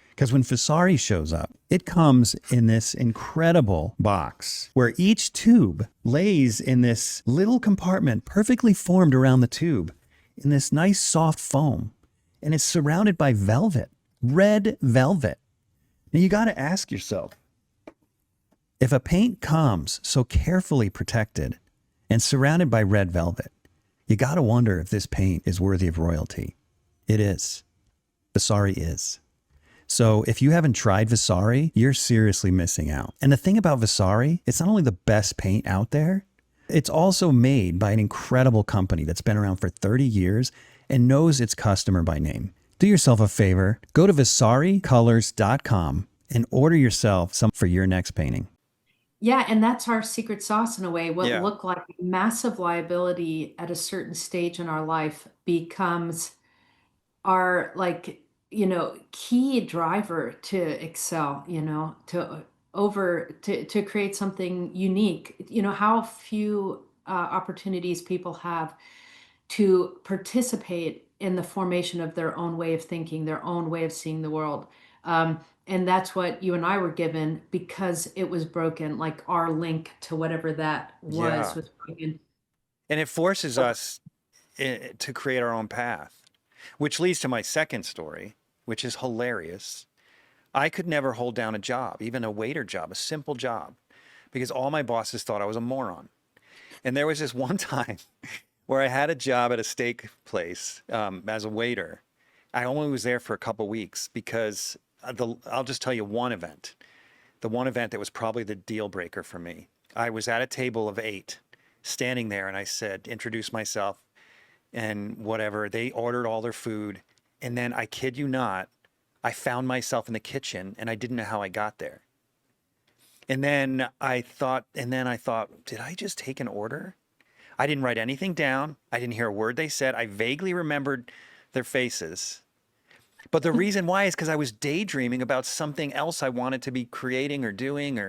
Speaker 4: Because when Vasari shows up, it comes in this incredible box where each tube lays in this little compartment perfectly formed around the tube in this nice soft foam. And it's surrounded by velvet, red velvet. Now you got to ask yourself, if a paint comes so carefully protected and surrounded by red velvet, you got to wonder if this paint is worthy of royalty. It is. Vasari is. So if you haven't tried Vasari, you're seriously missing out. And the thing about Vasari, it's not only the best paint out there, it's also made by an incredible company that's been around for 30 years and knows its customer by name. Do yourself a favor, go to vasaricolors.com and order yourself some for your next painting.
Speaker 2: yeah, and that's our secret sauce in a way. What
Speaker 1: Yeah.
Speaker 2: looked like massive liability at a certain stage in our life becomes our, like, key driver to excel, to create something unique. How few opportunities people have to participate in the formation of their own way of thinking, their own way of seeing the world. And that's what you and I were given because it was broken, like our link to whatever that
Speaker 1: Yeah.
Speaker 2: was broken.
Speaker 1: And it forces us to create our own path, which leads to my second story, which is hilarious. I could never hold down a job, even a waiter job, a simple job, because all my bosses thought I was a moron. And there was this one time where I had a job at a steak place as a waiter. I only was there for a couple weeks because I'll just tell you one event. The one event that was probably the deal breaker for me. I was at a table of 8, standing there, and I said, introduce myself and whatever. They ordered all their food. And then I kid you not, I found myself in the kitchen and I didn't know how I got there. And then I thought, did I just take an order? I didn't write anything down. I didn't hear a word they said. I vaguely remembered their faces. But the reason why is because I was daydreaming about something else I wanted to be creating or doing,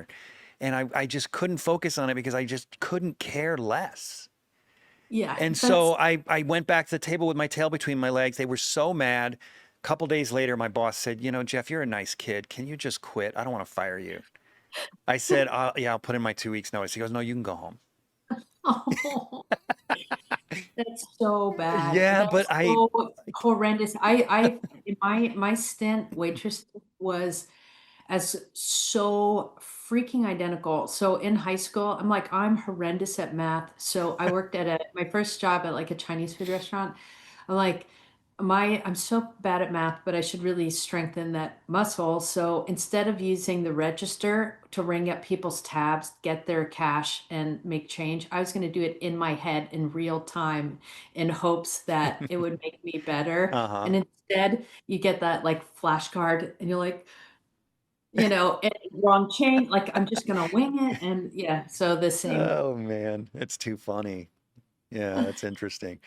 Speaker 1: and I just couldn't focus on it because I just couldn't care less.
Speaker 2: Yeah.
Speaker 1: And so I went back to the table with my tail between my legs. They were so mad. A couple days later, my boss said, you know, Jeff, you're a nice kid. Can you just quit? I don't want to fire you. I said, yeah, I'll put in my 2 weeks notice. He goes, no, you can go home.
Speaker 2: Oh, that's so bad.
Speaker 1: Yeah, but
Speaker 2: That's so horrendous. My stint waitress was as so freaking identical. So in high school, I'm like, I'm horrendous at math. So I worked at my first job at like a Chinese food restaurant. I'm like, I'm so bad at math, but I should really strengthen that muscle. So instead of using the register to ring up people's tabs, get their cash and make change, I was going to do it in my head in real time in hopes that it would make me better.
Speaker 1: uh-huh.
Speaker 2: And instead you get that like flashcard and you're like, wrong chain, like I'm just gonna wing it. And yeah, so the same.
Speaker 1: Oh man, it's too funny. Yeah, that's interesting.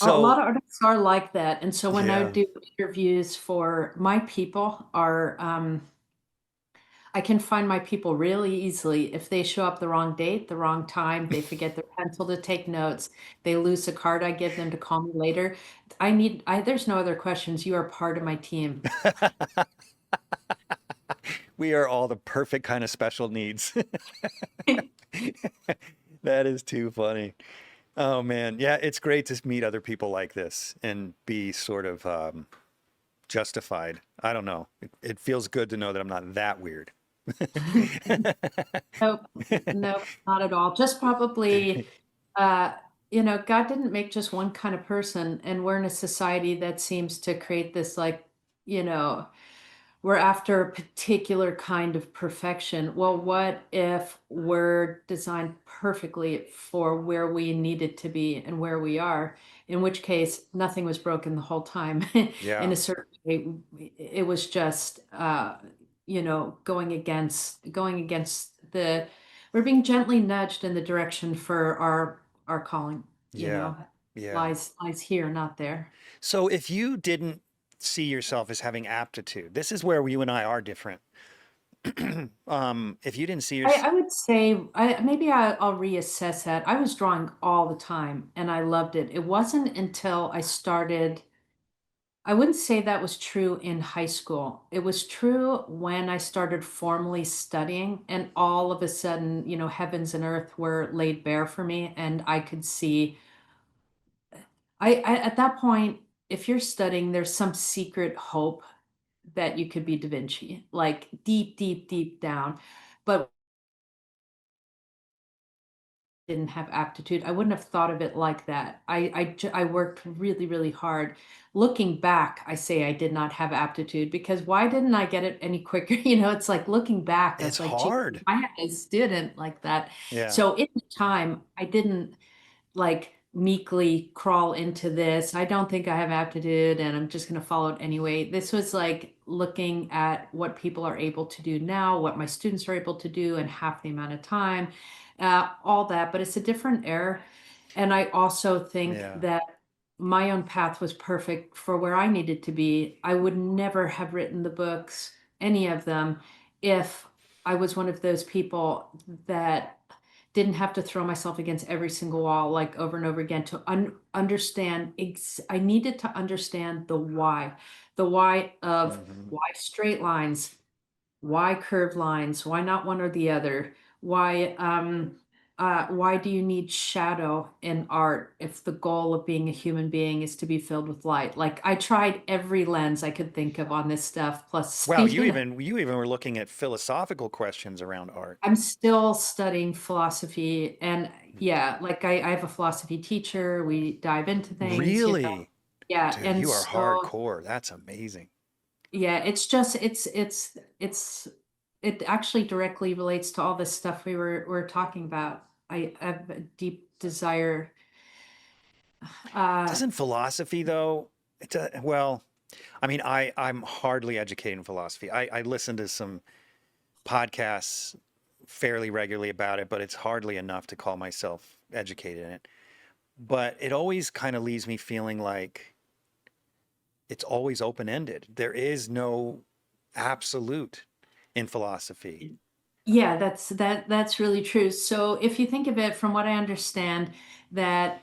Speaker 2: A lot
Speaker 1: So,
Speaker 2: of artists are like that. And so when I
Speaker 1: yeah.
Speaker 2: do interviews for my people I can find my people really easily. If they show up the wrong date, the wrong time, they forget their pencil to take notes, they lose a card I give them to call me later. There's no other questions. You are part of my team.
Speaker 1: We are all the perfect kind of special needs. That is too funny. Oh man, yeah, it's great to meet other people like this and be sort of justified. I don't know. It feels good to know that I'm not that weird.
Speaker 2: Nope, nope, not at all. Just probably, God didn't make just one kind of person, and we're in a society that seems to create this like, you know, we're after a particular kind of perfection. Well, what if we're designed perfectly for where we needed to be and where we are? In which case, nothing was broken the whole time. In
Speaker 1: Yeah,
Speaker 2: a certain way, it was just, going against we're being gently nudged in the direction for our calling. You
Speaker 1: yeah,
Speaker 2: know,
Speaker 1: yeah.
Speaker 2: lies here, not there.
Speaker 1: So if you didn't see yourself as having aptitude, this is where you and I are different. If you didn't see your,
Speaker 2: I would say I'll reassess that. I was drawing all the time and I loved it. It wasn't until I wouldn't say that was true in high school. It was true when I started formally studying, and all of a sudden, heavens and earth were laid bare for me, and I could see. At that point, if you're studying, there's some secret hope that you could be Da Vinci, like deep, deep, deep down. But didn't have aptitude, I wouldn't have thought of it like that. I worked really, really hard. Looking back, I say I did not have aptitude because why didn't I get it any quicker? It's like looking back, I
Speaker 1: it's
Speaker 2: was like, gee,
Speaker 1: hard.
Speaker 2: I had a student like that.
Speaker 1: Yeah,
Speaker 2: So in the time, I didn't like meekly crawl into this. I don't think I have aptitude and I'm just going to follow it anyway. This was like looking at what people are able to do now, what my students are able to do in half the amount of time, all that. But it's a different era. And I also think
Speaker 1: yeah,
Speaker 2: that my own path was perfect for where I needed to be. I would never have written the books, any of them, if I was one of those people that didn't have to throw myself against every single wall like over and over again to understand. I needed to understand the why of
Speaker 1: hmm,
Speaker 2: why straight lines, Why curved lines? Why not one or the other? Why do you need shadow in art if the goal of being a human being is to be filled with light? Like I tried every lens I could think of on this stuff, plus,
Speaker 1: Wow, you even were looking at philosophical questions around art.
Speaker 2: I'm still studying philosophy and yeah, like I have a philosophy teacher. We dive into things, you know.
Speaker 1: Really?
Speaker 2: Yeah,
Speaker 1: Dude,
Speaker 2: and
Speaker 1: you are
Speaker 2: so
Speaker 1: hardcore. That's amazing.
Speaker 2: yeah, it's just it actually directly relates to all this stuff we were talking about. I have a deep desire. Uh,
Speaker 1: Doesn't philosophy though? Well, I mean, I'm hardly educated in philosophy. I listen to some podcasts fairly regularly about it, but it's hardly enough to call myself educated in it. But it always kind of leaves me feeling like it's always open ended. There is no absolute in philosophy.
Speaker 2: Yeah, that's really true. So if you think of it from what I understand, that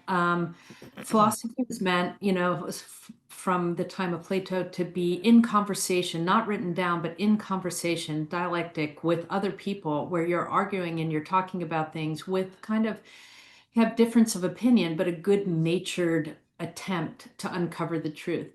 Speaker 2: philosophy was meant, you know, it was from the time of Plato to be in conversation, not written down, but in conversation, dialectic with other people, where you're arguing and you're talking about things with kind of have difference of opinion, but a good-natured attempt to uncover the truth.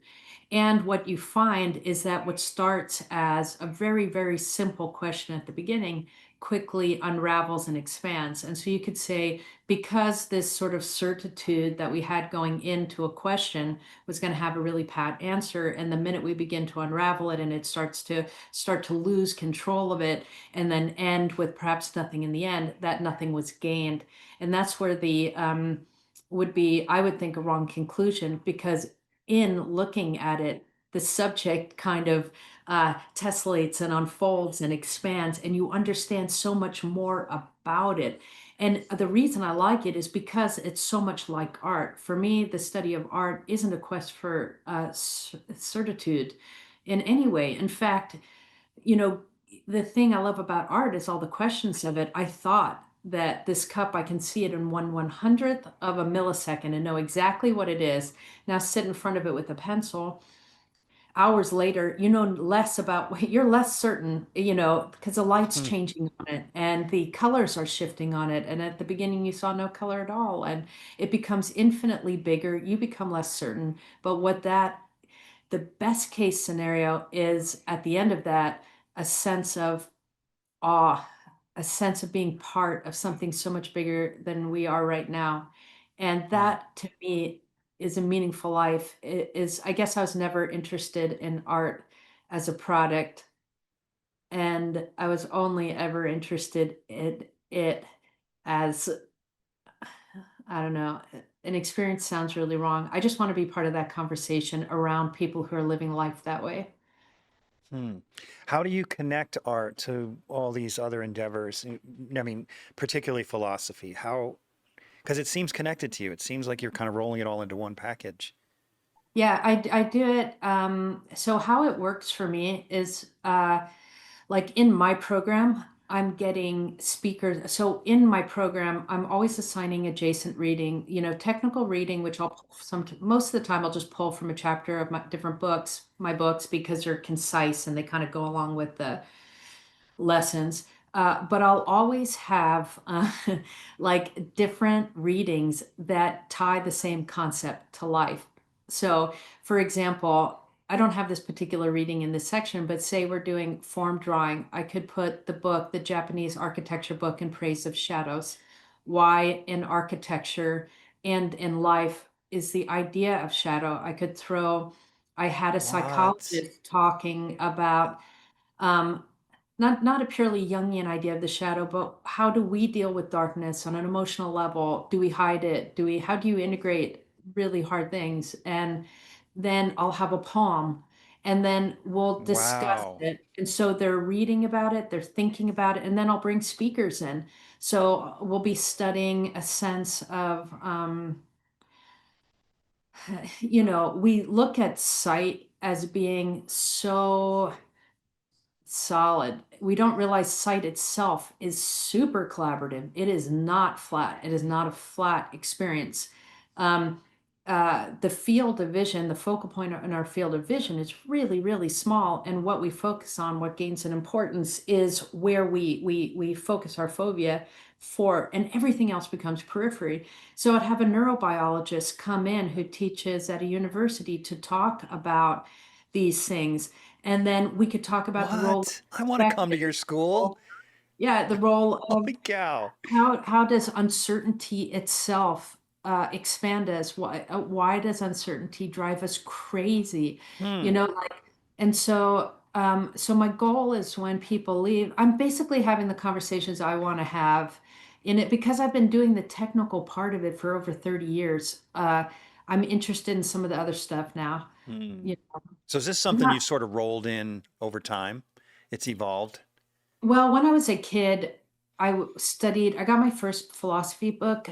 Speaker 2: And what you find is that what starts as a very, very simple question at the beginning quickly unravels and expands. And so you could say, because this sort of certitude that we had going into a question was going to have a really pat answer, and the minute we begin to unravel it and it start to lose control of it, and then end with perhaps nothing in the end, that nothing was gained. And that's where the would be, I would think, a wrong conclusion, because in looking at it, the subject kind of tessellates and unfolds and expands, and you understand so much more about it. And the reason I like it is because it's so much like art. For me, the study of art isn't a quest for certitude in any way. In fact, you know, the thing I love about art is all the questions of it. I thought that this cup, I can see it in 1/100th of a millisecond and know exactly what it is. Now sit in front of it with a pencil. Hours later, you know less about, you're less certain, you know, because the light's
Speaker 1: Hmm.
Speaker 2: changing on it and the colors are shifting on it. And at the beginning, you saw no color at all. And it becomes infinitely bigger. You become less certain. But the best case scenario is at the end of that, a sense of awe, a sense of being part of something so much bigger than we are right now. And
Speaker 1: Hmm.
Speaker 2: that to me is a meaningful life. I guess I was never interested in art as a product, and I was only ever interested in it as, I don't know, an experience sounds really wrong. I just want to be part of that conversation around people who are living life that way.
Speaker 1: Hmm. How do you connect art to all these other endeavors? I mean, particularly philosophy. How, because it seems connected to you. It seems like you're kind of rolling it all into one package.
Speaker 2: Yeah, I do it. So how it works for me is like in my program, I'm getting speakers. So in my program, I'm always assigning adjacent reading, you know, technical reading, which I'll most of the time I'll just pull from a chapter of my different books, my books, because they're concise and they kind of go along with the lessons. But I'll always have like different readings that tie the same concept to life. So, for example, I don't have this particular reading in this section, but say we're doing form drawing, I could put the book, the Japanese architecture book, In Praise of Shadows. Why in architecture and in life is the idea of shadow? I had a
Speaker 1: What?
Speaker 2: psychologist talking about um, not a purely Jungian idea of the shadow, but how do we deal with darkness on an emotional level? Do we hide it? How do you integrate really hard things? And then I'll have a poem and then we'll discuss
Speaker 1: Wow.
Speaker 2: it. And so they're reading about it, they're thinking about it, and then I'll bring speakers in. So we'll be studying a sense of, you know, we look at sight as being so solid. We don't realize sight itself is super collaborative. It is not flat. It is not a flat experience. Um, the field of vision, the focal point in our field of vision is really, really small. And what we focus on, what gains in importance, is where we focus our fovea for, and everything else becomes periphery. So I'd have a neurobiologist come in who teaches at a university to talk about these things. And then we could talk about the role of
Speaker 1: What? I want to come to your school.
Speaker 2: yeah, the role of
Speaker 1: Holy cow.
Speaker 2: how does uncertainty itself expand us? Why does uncertainty drive us crazy? You
Speaker 1: Hmm.
Speaker 2: know, like, and so so my goal is when people leave, I'm basically having the conversations I want to have in it because I've been doing the technical part of it for over 30 years. I'm interested in some of the other stuff now.
Speaker 1: Hmm.
Speaker 2: You know,
Speaker 1: So is this something
Speaker 2: not
Speaker 1: you sort of rolled in over time? It's evolved.
Speaker 2: well, when I was a kid, studied, I got my first philosophy book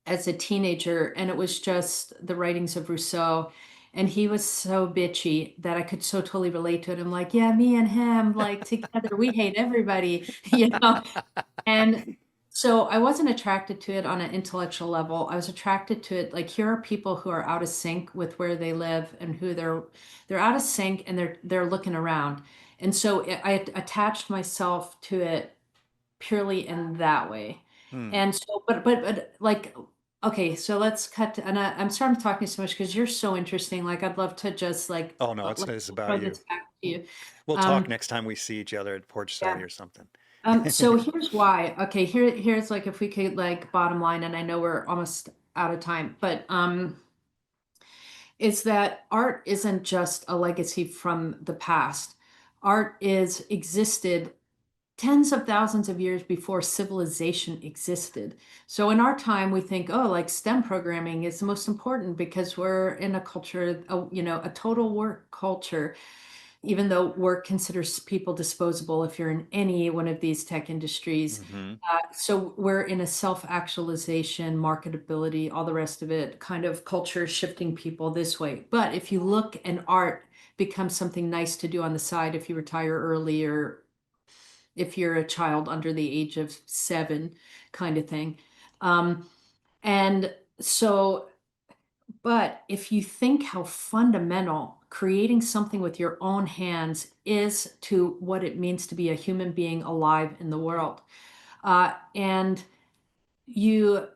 Speaker 2: as a teenager, and it was just the writings of Rousseau. And he was so bitchy that I could so totally relate to it. I'm like, yeah, me and him, like together, we hate everybody, you know? And so I wasn't attracted to it on an intellectual level. I was attracted to it like here are people who are out of sync with where they live and who they're out of sync and they're looking around. And so I attached myself to it purely in that way.
Speaker 1: Hmm.
Speaker 2: And so, but like, okay, so let's cut to, and I'm sorry I'm talking so much because you're so interesting. Like, I'd love to just like,
Speaker 1: Oh no, it's
Speaker 2: throw
Speaker 1: about you.
Speaker 2: this back to you.
Speaker 1: We'll talk
Speaker 2: Um,
Speaker 1: next time we see each other at porch study
Speaker 2: yeah.
Speaker 1: or something.
Speaker 2: So here's why. Okay, here's like if we could like bottom line, and I know we're almost out of time, but is that art isn't just a legacy from the past. Art is existed tens of thousands of years before civilization existed. So in our time, we think, oh, like STEM programming is the most important because we're in a culture, you know, a total work culture, even though work considers people disposable if you're in any one of these tech industries.
Speaker 1: Hmm.
Speaker 2: So we're in a self-actualization, marketability, all the rest of it, kind of culture shifting people this way. But if you look and art becomes something nice to do on the side if you retire early or if you're a child under the age of 7 kind of thing. Um, and so, but if you think how fundamental creating something with your own hands is to what it means to be a human being alive in the world, and you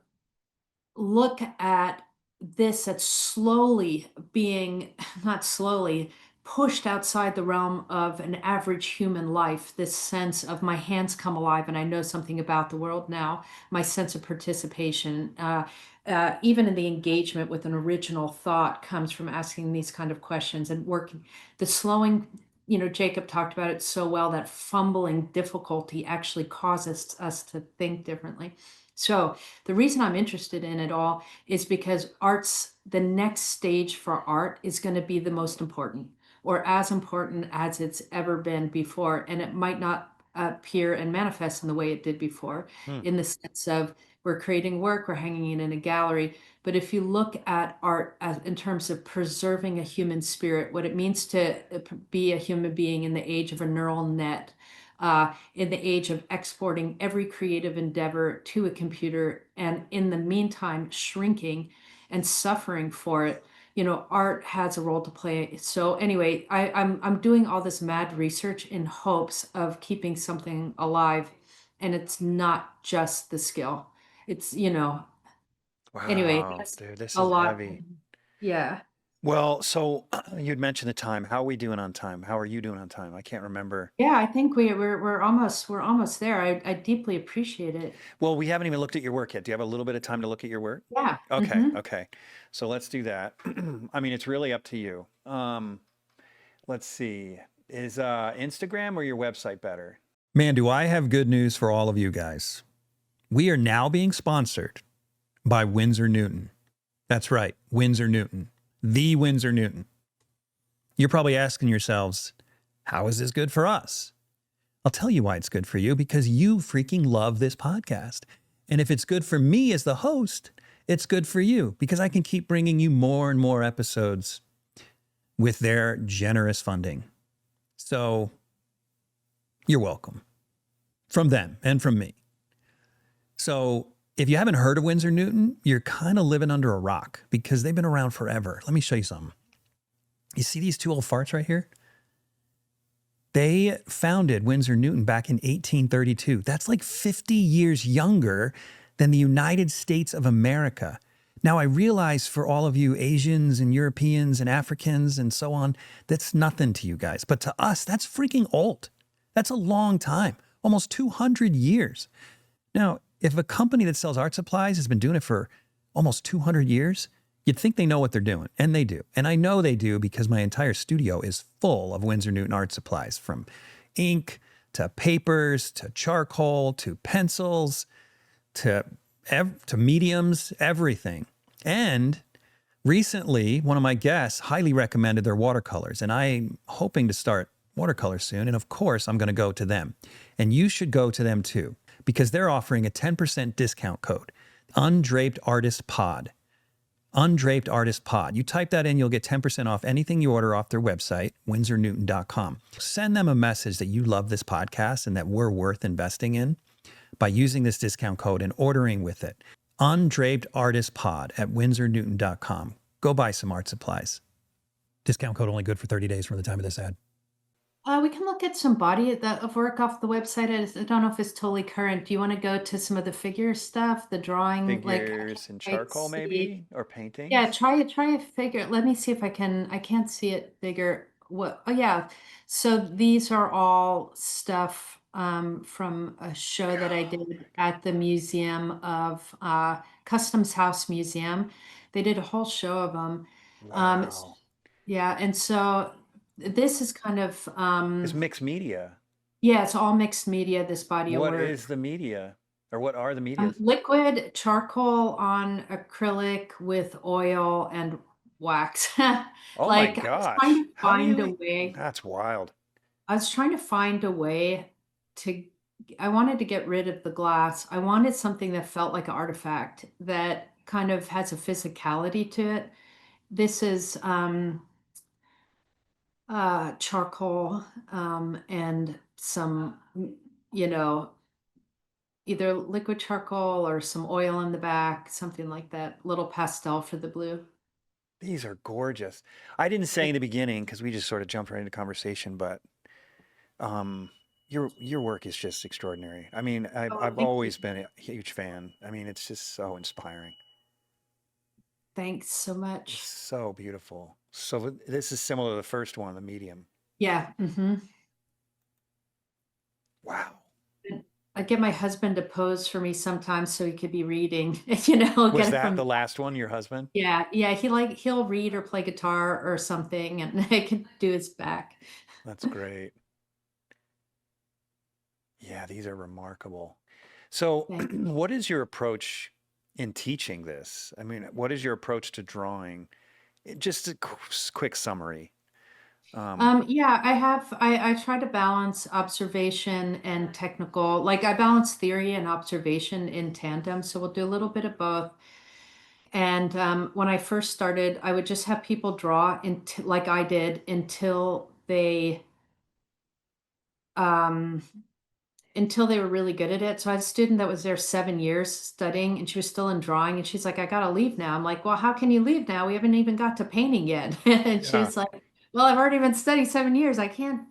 Speaker 2: look at this that's slowly being, not slowly, pushed outside the realm of an average human life, this sense of my hands come alive and I know something about the world now, my sense of participation, even in the engagement with an original thought comes from asking these kind of questions and working, the slowing, you know, Jacob talked about it so well, that fumbling difficulty actually causes us to think differently. So the reason I'm interested in it all is because the next stage for art is going to be the most important or as important as it's ever been before. And it might not appear and manifest in the way it did before,
Speaker 1: Hmm.
Speaker 2: in the sense of we're creating work, we're hanging it in a gallery. But if you look at art in terms of preserving a human spirit, what it means to be a human being in the age of a neural net, in the age of exporting every creative endeavor to a computer, and in the meantime, shrinking and suffering for it. You know, art has a role to play. So anyway, I'm doing all this mad research in hopes of keeping something alive, and it's not just the skill. It's, you know, anyway,
Speaker 1: Wow,
Speaker 2: that's
Speaker 1: dude, this
Speaker 2: a
Speaker 1: is
Speaker 2: lot.
Speaker 1: heavy.
Speaker 2: Yeah.
Speaker 1: Well, so you'd mentioned the time. How are we doing on time? How are you doing on time? I can't remember.
Speaker 2: Yeah, I think we're almost there. I deeply appreciate it.
Speaker 1: Well, we haven't even looked at your work yet. Do you have a little bit of time to look at your work?
Speaker 2: Yeah.
Speaker 1: Okay, okay. So let's do that. I mean, it's really up to you. Let's see. Is Instagram or your website better?
Speaker 4: Man, do I have good news for all of you guys. We are now being sponsored by Winsor Newton. That's right, Winsor Newton. The Winsor Newton. You're probably asking yourselves, how is this good for us? I'll tell you why it's good for you, because you freaking love this podcast. And if it's good for me as the host, it's good for you because I can keep bringing you more and more episodes with their generous funding. So you're welcome from them and from me. So if you haven't heard of Winsor Newton, you're kind of living under a rock because they've been around forever. Let me show you something. You see these two old farts right here? They founded Winsor Newton back in 1832. That's like 50 years younger than the United States of America. Now, I realize for all of you Asians and Europeans and Africans and so on, that's nothing to you guys. But to us, that's freaking old. That's a long time, almost 200 years. Now, if a company that sells art supplies has been doing it for almost 200 years, you'd think they know what they're doing, and they do. And I know they do because my entire studio is full of Winsor Newton art supplies, from ink to papers to charcoal to pencils to mediums, everything. And recently, one of my guests highly recommended their watercolors, and I'm hoping to start watercolors soon. And of course, I'm going to go to them. And you should go to them too, because they're offering a 10% discount code, Undraped Artist Pod. Undraped Artist Pod. You type that in, you'll get 10% off anything you order off their website, windsornewton.com. Send them a message that you love this podcast and that we're worth investing in by using this discount code and ordering with it. Undraped Artist Pod at windsornewton.com. Go buy some art supplies. Discount code only good for 30 days from the time of this ad.
Speaker 2: We can look at some body of work off the website. I don't know if it's totally current. Do you want to go to some of the figure stuff, the drawing,
Speaker 1: Figures and
Speaker 2: like
Speaker 1: charcoal,
Speaker 2: see-
Speaker 1: maybe, or paintings?
Speaker 2: Yeah, try a figure. Let me see if I can't see it bigger. What? Oh yeah. So these are all stuff from a show that I did at the Museum of Customs House Museum. They did a whole show of them.
Speaker 1: Wow.
Speaker 2: Yeah, and so this is kind of
Speaker 1: It's mixed media.
Speaker 2: yeah, it's all mixed media, this body of
Speaker 1: What
Speaker 2: work.
Speaker 1: is the media? Or what are the medias?
Speaker 2: Liquid charcoal on acrylic with oil and wax.
Speaker 1: Oh
Speaker 2: Like
Speaker 1: my
Speaker 2: I was
Speaker 1: gosh.
Speaker 2: trying to
Speaker 1: How do
Speaker 2: find
Speaker 1: you
Speaker 2: a
Speaker 1: eat-
Speaker 2: way.
Speaker 1: That's wild.
Speaker 2: I was trying to find a way to, I wanted to get rid of the glass. I wanted something that felt like an artifact that kind of has a physicality to it. This is charcoal and some, you know, either liquid charcoal or some oil in the back, something like that. Little pastel for the blue.
Speaker 1: These are gorgeous. I didn't say in the beginning because we just sort of jumped right into conversation, but your work is just extraordinary. I mean,
Speaker 2: Oh,
Speaker 1: I've
Speaker 2: thank
Speaker 1: always
Speaker 2: you.
Speaker 1: been a huge fan. I mean, it's just so inspiring.
Speaker 2: Thanks so
Speaker 1: It's
Speaker 2: much.
Speaker 1: so beautiful. So this is similar to the first one, the medium.
Speaker 2: Yeah.
Speaker 1: Wow.
Speaker 2: I get my husband to pose for me sometimes so he could be reading,
Speaker 1: Was
Speaker 2: get it
Speaker 1: that
Speaker 2: from,
Speaker 1: the last one, your husband?
Speaker 2: yeah, he'll read or play guitar or something and I can do his back.
Speaker 1: That's great. Yeah, these are remarkable. So,
Speaker 2: Thanks.
Speaker 1: what is your approach in teaching this? I mean, what is your approach to drawing? Just a quick summary.
Speaker 2: Yeah, I try to balance observation and technical, like I balance theory and observation in tandem. So we'll do a little bit of both. And when I first started, I would just have people draw like I did um, until they were really good at it. So I had a student that was there 7 years studying and she was still in drawing and she's like, I gotta leave now. I'm like, well, how can you leave now? We haven't even got to painting yet. And she
Speaker 1: Yeah.
Speaker 2: was like, well, I've already been studying 7 years. I can't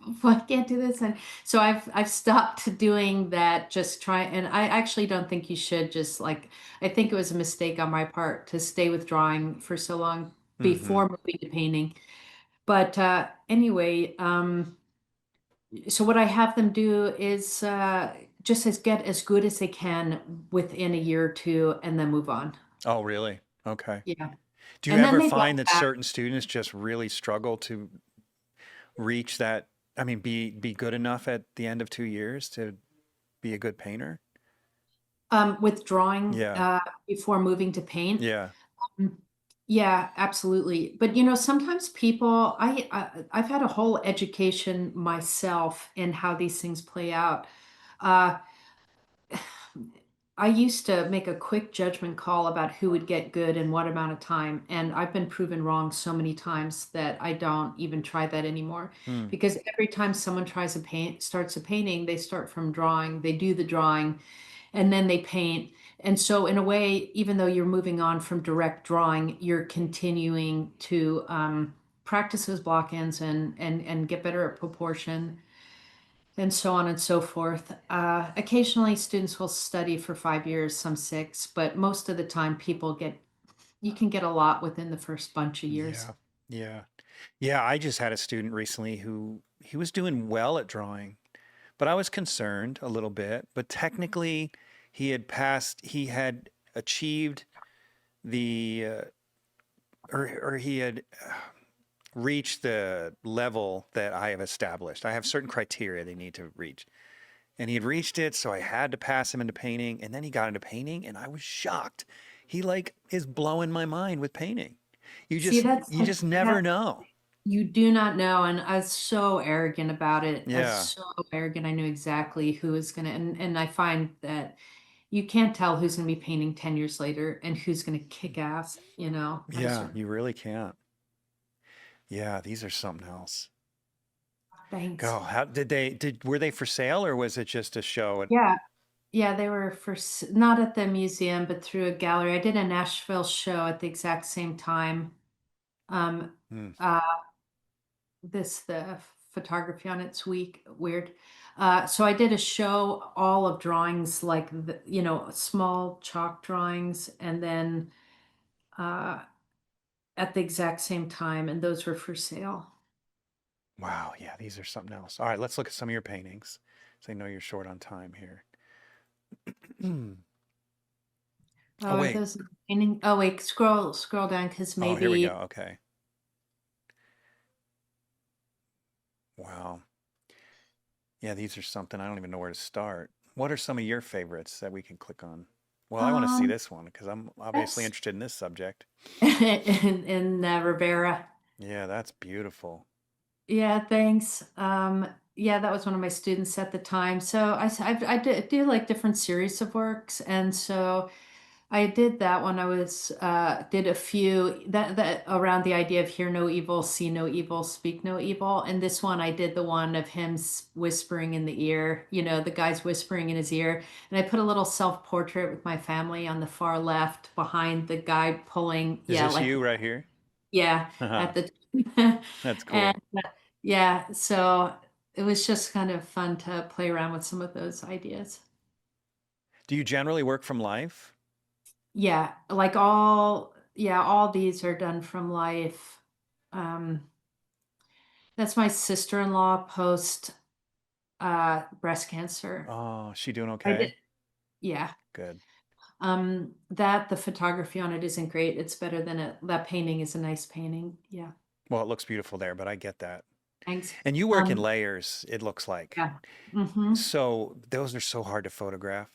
Speaker 2: do this. And so I've stopped doing that. Just try. And I actually don't think you should just like, I think it was a mistake on my part to stay with drawing for so long before moving to painting. But anyway, so what I have them do is just get as good as they can within a year or two and then move on.
Speaker 1: Oh, really? Okay.
Speaker 2: Yeah.
Speaker 1: Do you
Speaker 2: And then
Speaker 1: ever
Speaker 2: they go
Speaker 1: find that
Speaker 2: back.
Speaker 1: certain students just really struggle to reach that? I mean, be good enough at the end of 2 years to be a good painter?
Speaker 2: With drawing
Speaker 1: Yeah.
Speaker 2: before moving to paint.
Speaker 1: Yeah.
Speaker 2: Yeah, absolutely. But sometimes people, I've had a whole education myself in how these things play out. Uh, I used to make a quick judgment call about who would get good in what amount of time, and I've been proven wrong so many times that I don't even try that anymore.
Speaker 1: Hmm.
Speaker 2: Because every time someone tries starts a painting, they start from drawing, they do the drawing, and then they paint, And so in a way, even though you're moving on from direct drawing, you're continuing to practice those block-ins and get better at proportion and so on and so forth. Occasionally students will study for 5 years, some 6, but most of the time you can get a lot within the first bunch of years.
Speaker 1: Yeah. Yeah. Yeah. I just had a student recently who he was doing well at drawing, but I was concerned a little bit. But technically, he had achieved the, or he had reached the level that I have established. I have certain criteria they need to reach. And he had reached it, so I had to pass him into painting. And then he got into painting, and I was shocked. He like is blowing my mind with painting.
Speaker 2: See,
Speaker 1: You just never know.
Speaker 2: you do not know, and I was so arrogant about it. I was
Speaker 1: Yeah.
Speaker 2: so arrogant. I knew exactly who was gonna, and I find that you can't tell who's gonna be painting 10 years later and who's gonna kick ass, at a
Speaker 1: Yeah,
Speaker 2: certain.
Speaker 1: you really can't. Yeah, these are something else.
Speaker 2: Thanks.
Speaker 1: Go. How were they for sale or was it just a show?
Speaker 2: Yeah, yeah, they were not at the museum, but through a gallery. I did a Nashville show at the exact same time. Um,
Speaker 1: Hmm.
Speaker 2: uh, the photography on it's weird. So I did a show, all of drawings, like small chalk drawings, and then uh, at the exact same time, and those were for sale.
Speaker 1: Wow, yeah, these are something else. All right, let's look at some of your paintings. So I know you're short on time here.
Speaker 2: Oh,
Speaker 1: Oh
Speaker 2: are
Speaker 1: wait.
Speaker 2: those painting? Oh wait, scroll down because
Speaker 1: Oh, here we
Speaker 2: maybe.
Speaker 1: go. Okay. Wow. Yeah, these are something I don't even know where to start. What are some of your favorites that we can click on? Well, I want to see
Speaker 2: Um,
Speaker 1: this one because I'm obviously
Speaker 2: that's
Speaker 1: interested in this subject.
Speaker 2: in Rivera.
Speaker 1: Yeah, that's beautiful.
Speaker 2: Yeah, thanks. Yeah, that was one of my students at the time. So I do like different series of works, and so I did that one. I was did a few that around the idea of hear no evil, see no evil, speak no evil. And this one, I did the one of him whispering in the ear. The guy's whispering in his ear, and I put a little self-portrait with my family on the far left behind the guy pulling.
Speaker 1: Is
Speaker 2: Yeah,
Speaker 1: this
Speaker 2: like
Speaker 1: you right here?
Speaker 2: yeah,
Speaker 1: Haha,
Speaker 2: at the
Speaker 1: that's
Speaker 2: and
Speaker 1: cool.
Speaker 2: yeah, so it was just kind of fun to play around with some of those ideas.
Speaker 1: Do you generally work from life?
Speaker 2: Yeah, all these are done from life. Um, that's my sister-in-law post breast cancer.
Speaker 1: Oh, she doing
Speaker 2: I did,
Speaker 1: okay?
Speaker 2: yeah.
Speaker 1: Good.
Speaker 2: That the photography on it isn't great. It's better than that painting is a nice painting. Yeah,
Speaker 1: Well, it looks beautiful there, but I get that.
Speaker 2: thanks.
Speaker 1: And you work in
Speaker 2: Um,
Speaker 1: layers, it looks like.
Speaker 2: yeah. Mm-hmm.
Speaker 1: So those are so hard to photograph.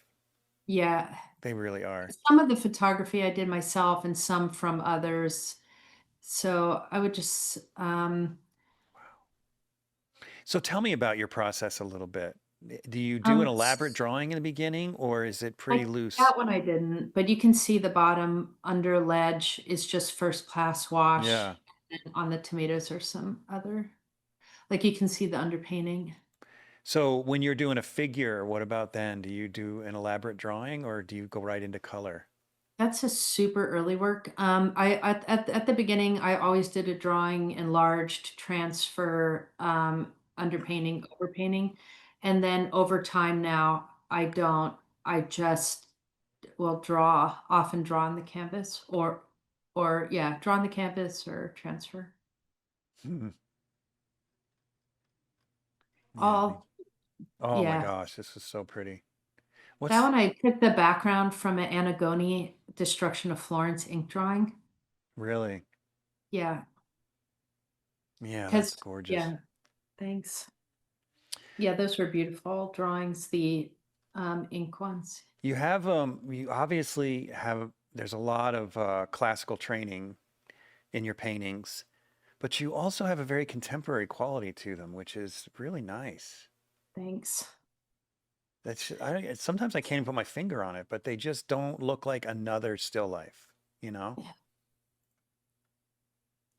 Speaker 2: Yeah.
Speaker 1: They really are.
Speaker 2: Some of the photography I did myself and some from others. So I would just,
Speaker 1: So tell me about your process a little bit. Do you do an
Speaker 2: um,
Speaker 1: elaborate drawing in the beginning or is it pretty
Speaker 2: like
Speaker 1: loose?
Speaker 2: that one I didn't, but you can see the bottom under ledge is just first pass wash.
Speaker 1: Yeah.
Speaker 2: And on the tomatoes or some other, like you can see the underpainting.
Speaker 1: So when you're doing a figure, what about then? Do you do an elaborate drawing or do you go right into color?
Speaker 2: That's a super early work. At the beginning, I always did a drawing enlarged transfer, underpainting, overpainting, and then over time now I don't. I just will often draw on the canvas, or yeah, draw on the canvas or transfer.
Speaker 1: Hmm. Yeah.
Speaker 2: All
Speaker 1: Oh my
Speaker 2: yeah.
Speaker 1: gosh, this is so pretty.
Speaker 2: That
Speaker 1: What's
Speaker 2: one I took the background from an Anagoni Destruction of Florence ink drawing.
Speaker 1: really?
Speaker 2: Yeah,
Speaker 1: Yeah, that's
Speaker 2: because
Speaker 1: gorgeous.
Speaker 2: yeah, thanks. Yeah, those were beautiful drawings, the ink ones.
Speaker 1: You obviously have, there's a lot of classical training in your paintings, but you also have a very contemporary quality to them, which is really nice.
Speaker 2: Thanks.
Speaker 1: Sometimes I can't even put my finger on it, but they just don't look like another still life, you know?
Speaker 2: Yeah.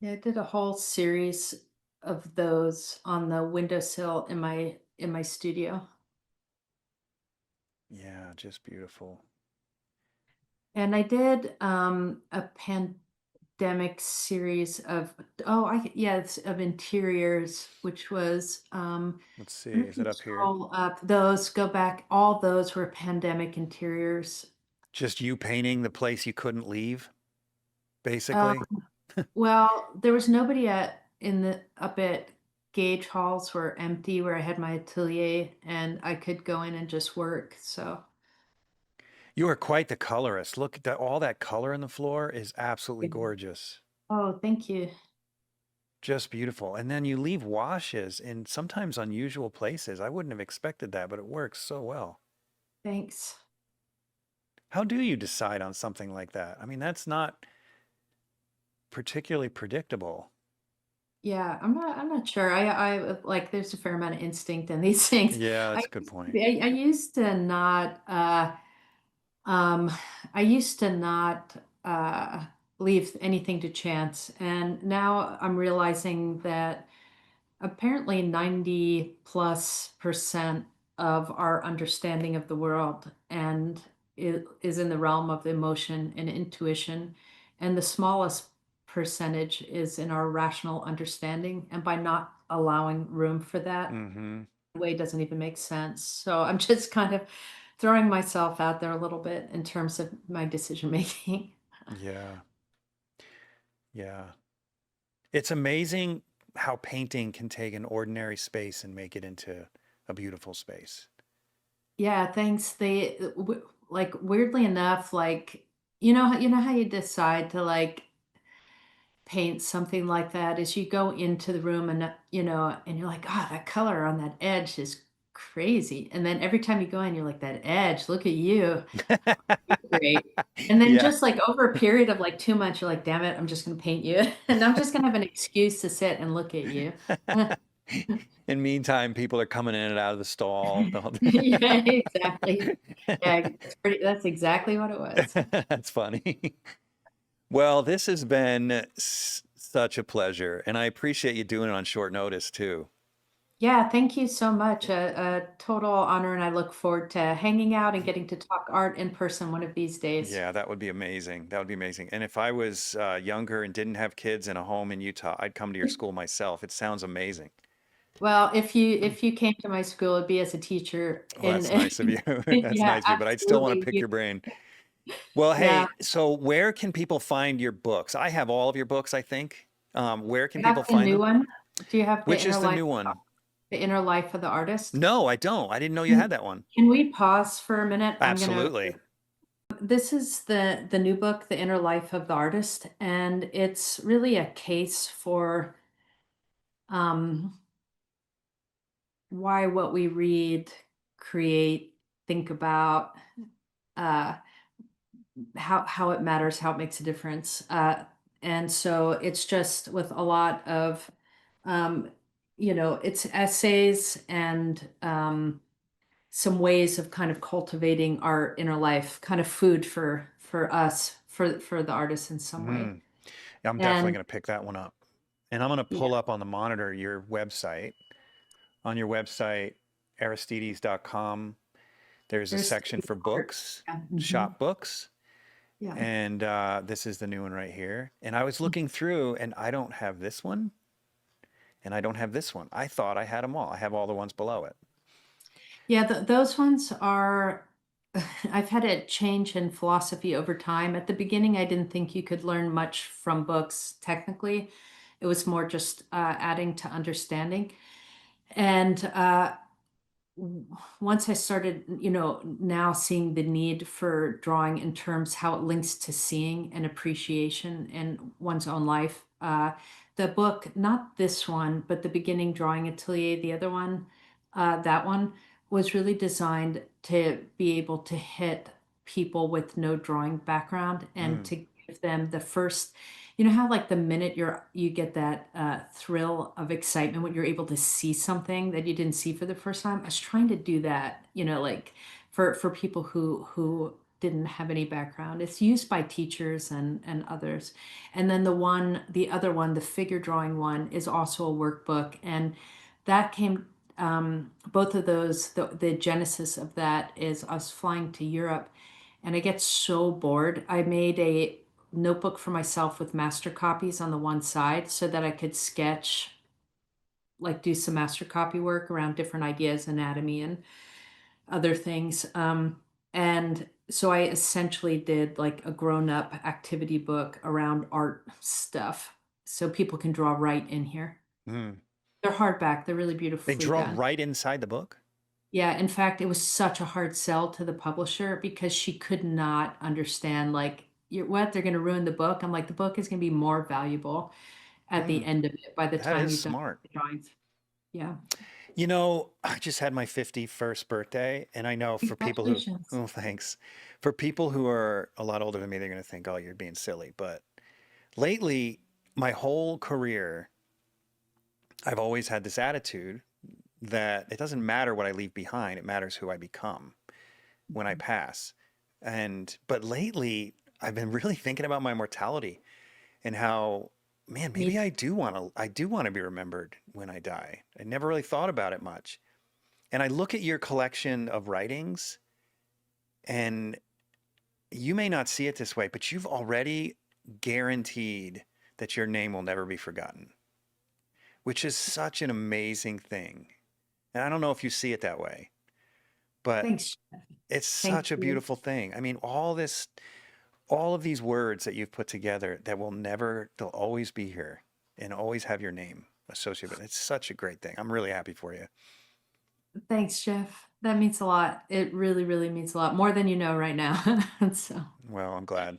Speaker 2: Yeah, I did a whole series of those on the windowsill in my studio.
Speaker 1: Yeah, just beautiful.
Speaker 2: And I did a pandemic series of yes, of interiors, which was
Speaker 1: Let's see.
Speaker 2: I don't know if
Speaker 1: Is it
Speaker 2: you
Speaker 1: up here?
Speaker 2: scroll up those, go back, all those were pandemic interiors.
Speaker 1: Just you painting the place you couldn't leave,
Speaker 2: Um,
Speaker 1: basically?
Speaker 2: well, there was nobody in the up at Gage Halls were empty where I had my atelier and I could go in and just work. So
Speaker 1: You are quite the colorist. Look at that. All that color in the floor is absolutely
Speaker 2: yeah.
Speaker 1: gorgeous.
Speaker 2: Oh, thank you.
Speaker 1: Just beautiful. And then you leave washes in sometimes unusual places. I wouldn't have expected that, but it works so well.
Speaker 2: Thanks.
Speaker 1: How do you decide on something like that? I mean, that's not particularly predictable.
Speaker 2: Yeah, I'm not sure. I like there's a fair amount of instinct in these things.
Speaker 1: Yeah,
Speaker 2: I
Speaker 1: that's a good
Speaker 2: used
Speaker 1: point.
Speaker 2: I used to not um I used to not leave anything to chance. And now I'm realizing that apparently 90 plus percent of our understanding of the world and it is in the realm of emotion and intuition, and the smallest percentage is in our rational understanding. And by not allowing room for that,
Speaker 1: Mm-hmm.
Speaker 2: the way doesn't even make sense. So I'm just kind of throwing myself out there a little bit in terms of my decision making.
Speaker 1: Yeah. Yeah. It's amazing how painting can take an ordinary space and make it into a beautiful space.
Speaker 2: Yeah, thanks. Like weirdly enough, like you know how you decide to like paint something like that is you go into the room and and you're like, "God, that color on that edge is crazy." And then every time you go in, you're like, "That edge, look at you. You're great." And then
Speaker 1: Yeah.
Speaker 2: just like over a period of like 2 months, you're like, "Damn it, I'm just gonna paint you." And I'm just gonna have an excuse to sit and look at you.
Speaker 1: In meantime, people are coming in and out of the stall.
Speaker 2: Yeah, exactly. Yeah, that's exactly what it was.
Speaker 1: That's funny. Well, this has been such a pleasure, and I appreciate you doing it on short notice too.
Speaker 2: Yeah, thank you so much. A total honor, and I look forward to hanging out and getting to talk art in person one of these days.
Speaker 1: Yeah, that would be amazing. That would be amazing. And if I was younger and didn't have kids in a home in Utah, I'd come to your school myself. It sounds amazing.
Speaker 2: Well, if you came to my school, it'd be as a teacher,
Speaker 1: Well,
Speaker 2: and
Speaker 1: that's nice of you. That's
Speaker 2: yeah,
Speaker 1: nice of you, but I'd still want to
Speaker 2: absolutely.
Speaker 1: pick your brain. Well,
Speaker 2: Yeah,
Speaker 1: hey, so where can people find your books? I have all of your books, I think. Where can
Speaker 2: you
Speaker 1: people
Speaker 2: have the
Speaker 1: find
Speaker 2: new
Speaker 1: them?
Speaker 2: one. Do you have
Speaker 1: Which is the new one?
Speaker 2: the inner life of the artist?
Speaker 1: No, I don't. I didn't know you had
Speaker 2: Can
Speaker 1: that one.
Speaker 2: can we pause for a minute?
Speaker 1: Absolutely.
Speaker 2: This is the new book, The Inner Life of the Artist, and it's really a case for um why what we read, create, think about, uh, how it matters, how it makes a difference. And so it's just with a lot of, um, it's essays and some ways of kind of cultivating our inner life, kind of food for us, for the artist in some way.
Speaker 1: Mm, I'm definitely
Speaker 2: And
Speaker 1: going to pick that one up. And I'm going to
Speaker 2: yeah,
Speaker 1: pull up on the monitor your website. On your website, aristides.com, there's a
Speaker 2: there's
Speaker 1: section for
Speaker 2: art.
Speaker 1: books,
Speaker 2: Yeah.
Speaker 1: shop books.
Speaker 2: Yeah.
Speaker 1: And this is the new one right here. And I was looking through, and I don't have this one, and I don't have this one. I thought I had them all. I have all the ones below it.
Speaker 2: Yeah, those ones are, I've had a change in philosophy over time. At the beginning, I didn't think you could learn much from books technically. It was more just adding to understanding. And once I started, now seeing the need for drawing in terms how it links to seeing and appreciation in one's own life. The book, not this one, but the beginning drawing atelier, the other one, that one was really designed to be able to hit people with no drawing background and
Speaker 1: Mm,
Speaker 2: to give them the first, you know how like the minute you get that thrill of excitement when you're able to see something that you didn't see for the first time. I was trying to do that, like for people who didn't have any background. It's used by teachers and others. And then the other one, the figure drawing one, is also a workbook, and that came. Both of those, the genesis of that is us flying to Europe and I get so bored. I made a notebook for myself with master copies on the one side so that I could sketch, like do some master copy work around different ideas, anatomy and other things. And so I essentially did like a grown-up activity book around art stuff so people can draw right in here.
Speaker 1: Mm.
Speaker 2: They're hardback. They're really
Speaker 1: They
Speaker 2: beautifully
Speaker 1: draw
Speaker 2: done.
Speaker 1: right inside the book?
Speaker 2: Yeah, in fact, it was such a hard sell to the publisher because she could not understand, like, you're what? They're going to ruin the book. I'm like, the book is going to be more valuable at the
Speaker 1: Mm.
Speaker 2: end of it by the
Speaker 1: That
Speaker 2: time
Speaker 1: is
Speaker 2: you've done
Speaker 1: smart.
Speaker 2: the drawings. Yeah.
Speaker 1: You know, I just had my 51st birthday, and I know for people who,
Speaker 2: Congratulations.
Speaker 1: oh, thanks. For people who are a lot older than me, they're going to think, oh, you're being silly. But lately, my whole career, I've always had this attitude that it doesn't matter what I leave behind, it matters who I become when I pass. But lately, I've been really thinking about my mortality and how, man,
Speaker 2: Me
Speaker 1: maybe I do want to be remembered when I die. I never really thought about it much. And I look at your collection of writings, and you may not see it this way, but you've already guaranteed that your name will never be forgotten, which is such an amazing thing. And I don't know if you see it that way, but
Speaker 2: Thanks.
Speaker 1: it's
Speaker 2: Thank
Speaker 1: such a
Speaker 2: you.
Speaker 1: beautiful thing. I mean, all of these words that you've put together that they'll always be here and always have your name associated with it. It's such a great thing. I'm really happy for you.
Speaker 2: Thanks, Jeff. That means a lot. It really, really means a lot, more than you know right now. So,
Speaker 1: Well, I'm glad.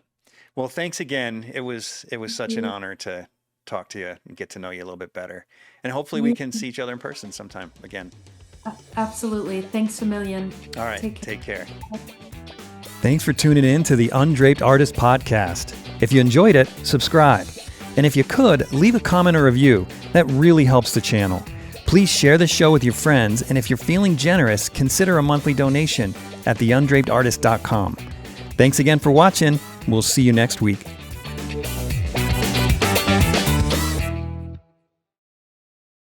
Speaker 1: Well, thanks again. It was such an
Speaker 2: you.
Speaker 1: honor to talk to you and get to know you a little bit better. And hopefully we can see each other in person sometime again.
Speaker 2: Absolutely. Thanks a million.
Speaker 1: All right.
Speaker 2: Take care.
Speaker 1: Take care.
Speaker 4: Thanks for tuning in to the Undraped Artist Podcast. If you enjoyed it, subscribe. And if you could, leave a comment or review. That really helps the channel. Please share the show with your friends, and if you're feeling generous, consider a monthly donation at theundrapedartist.com. Thanks again for watching. We'll see you next week.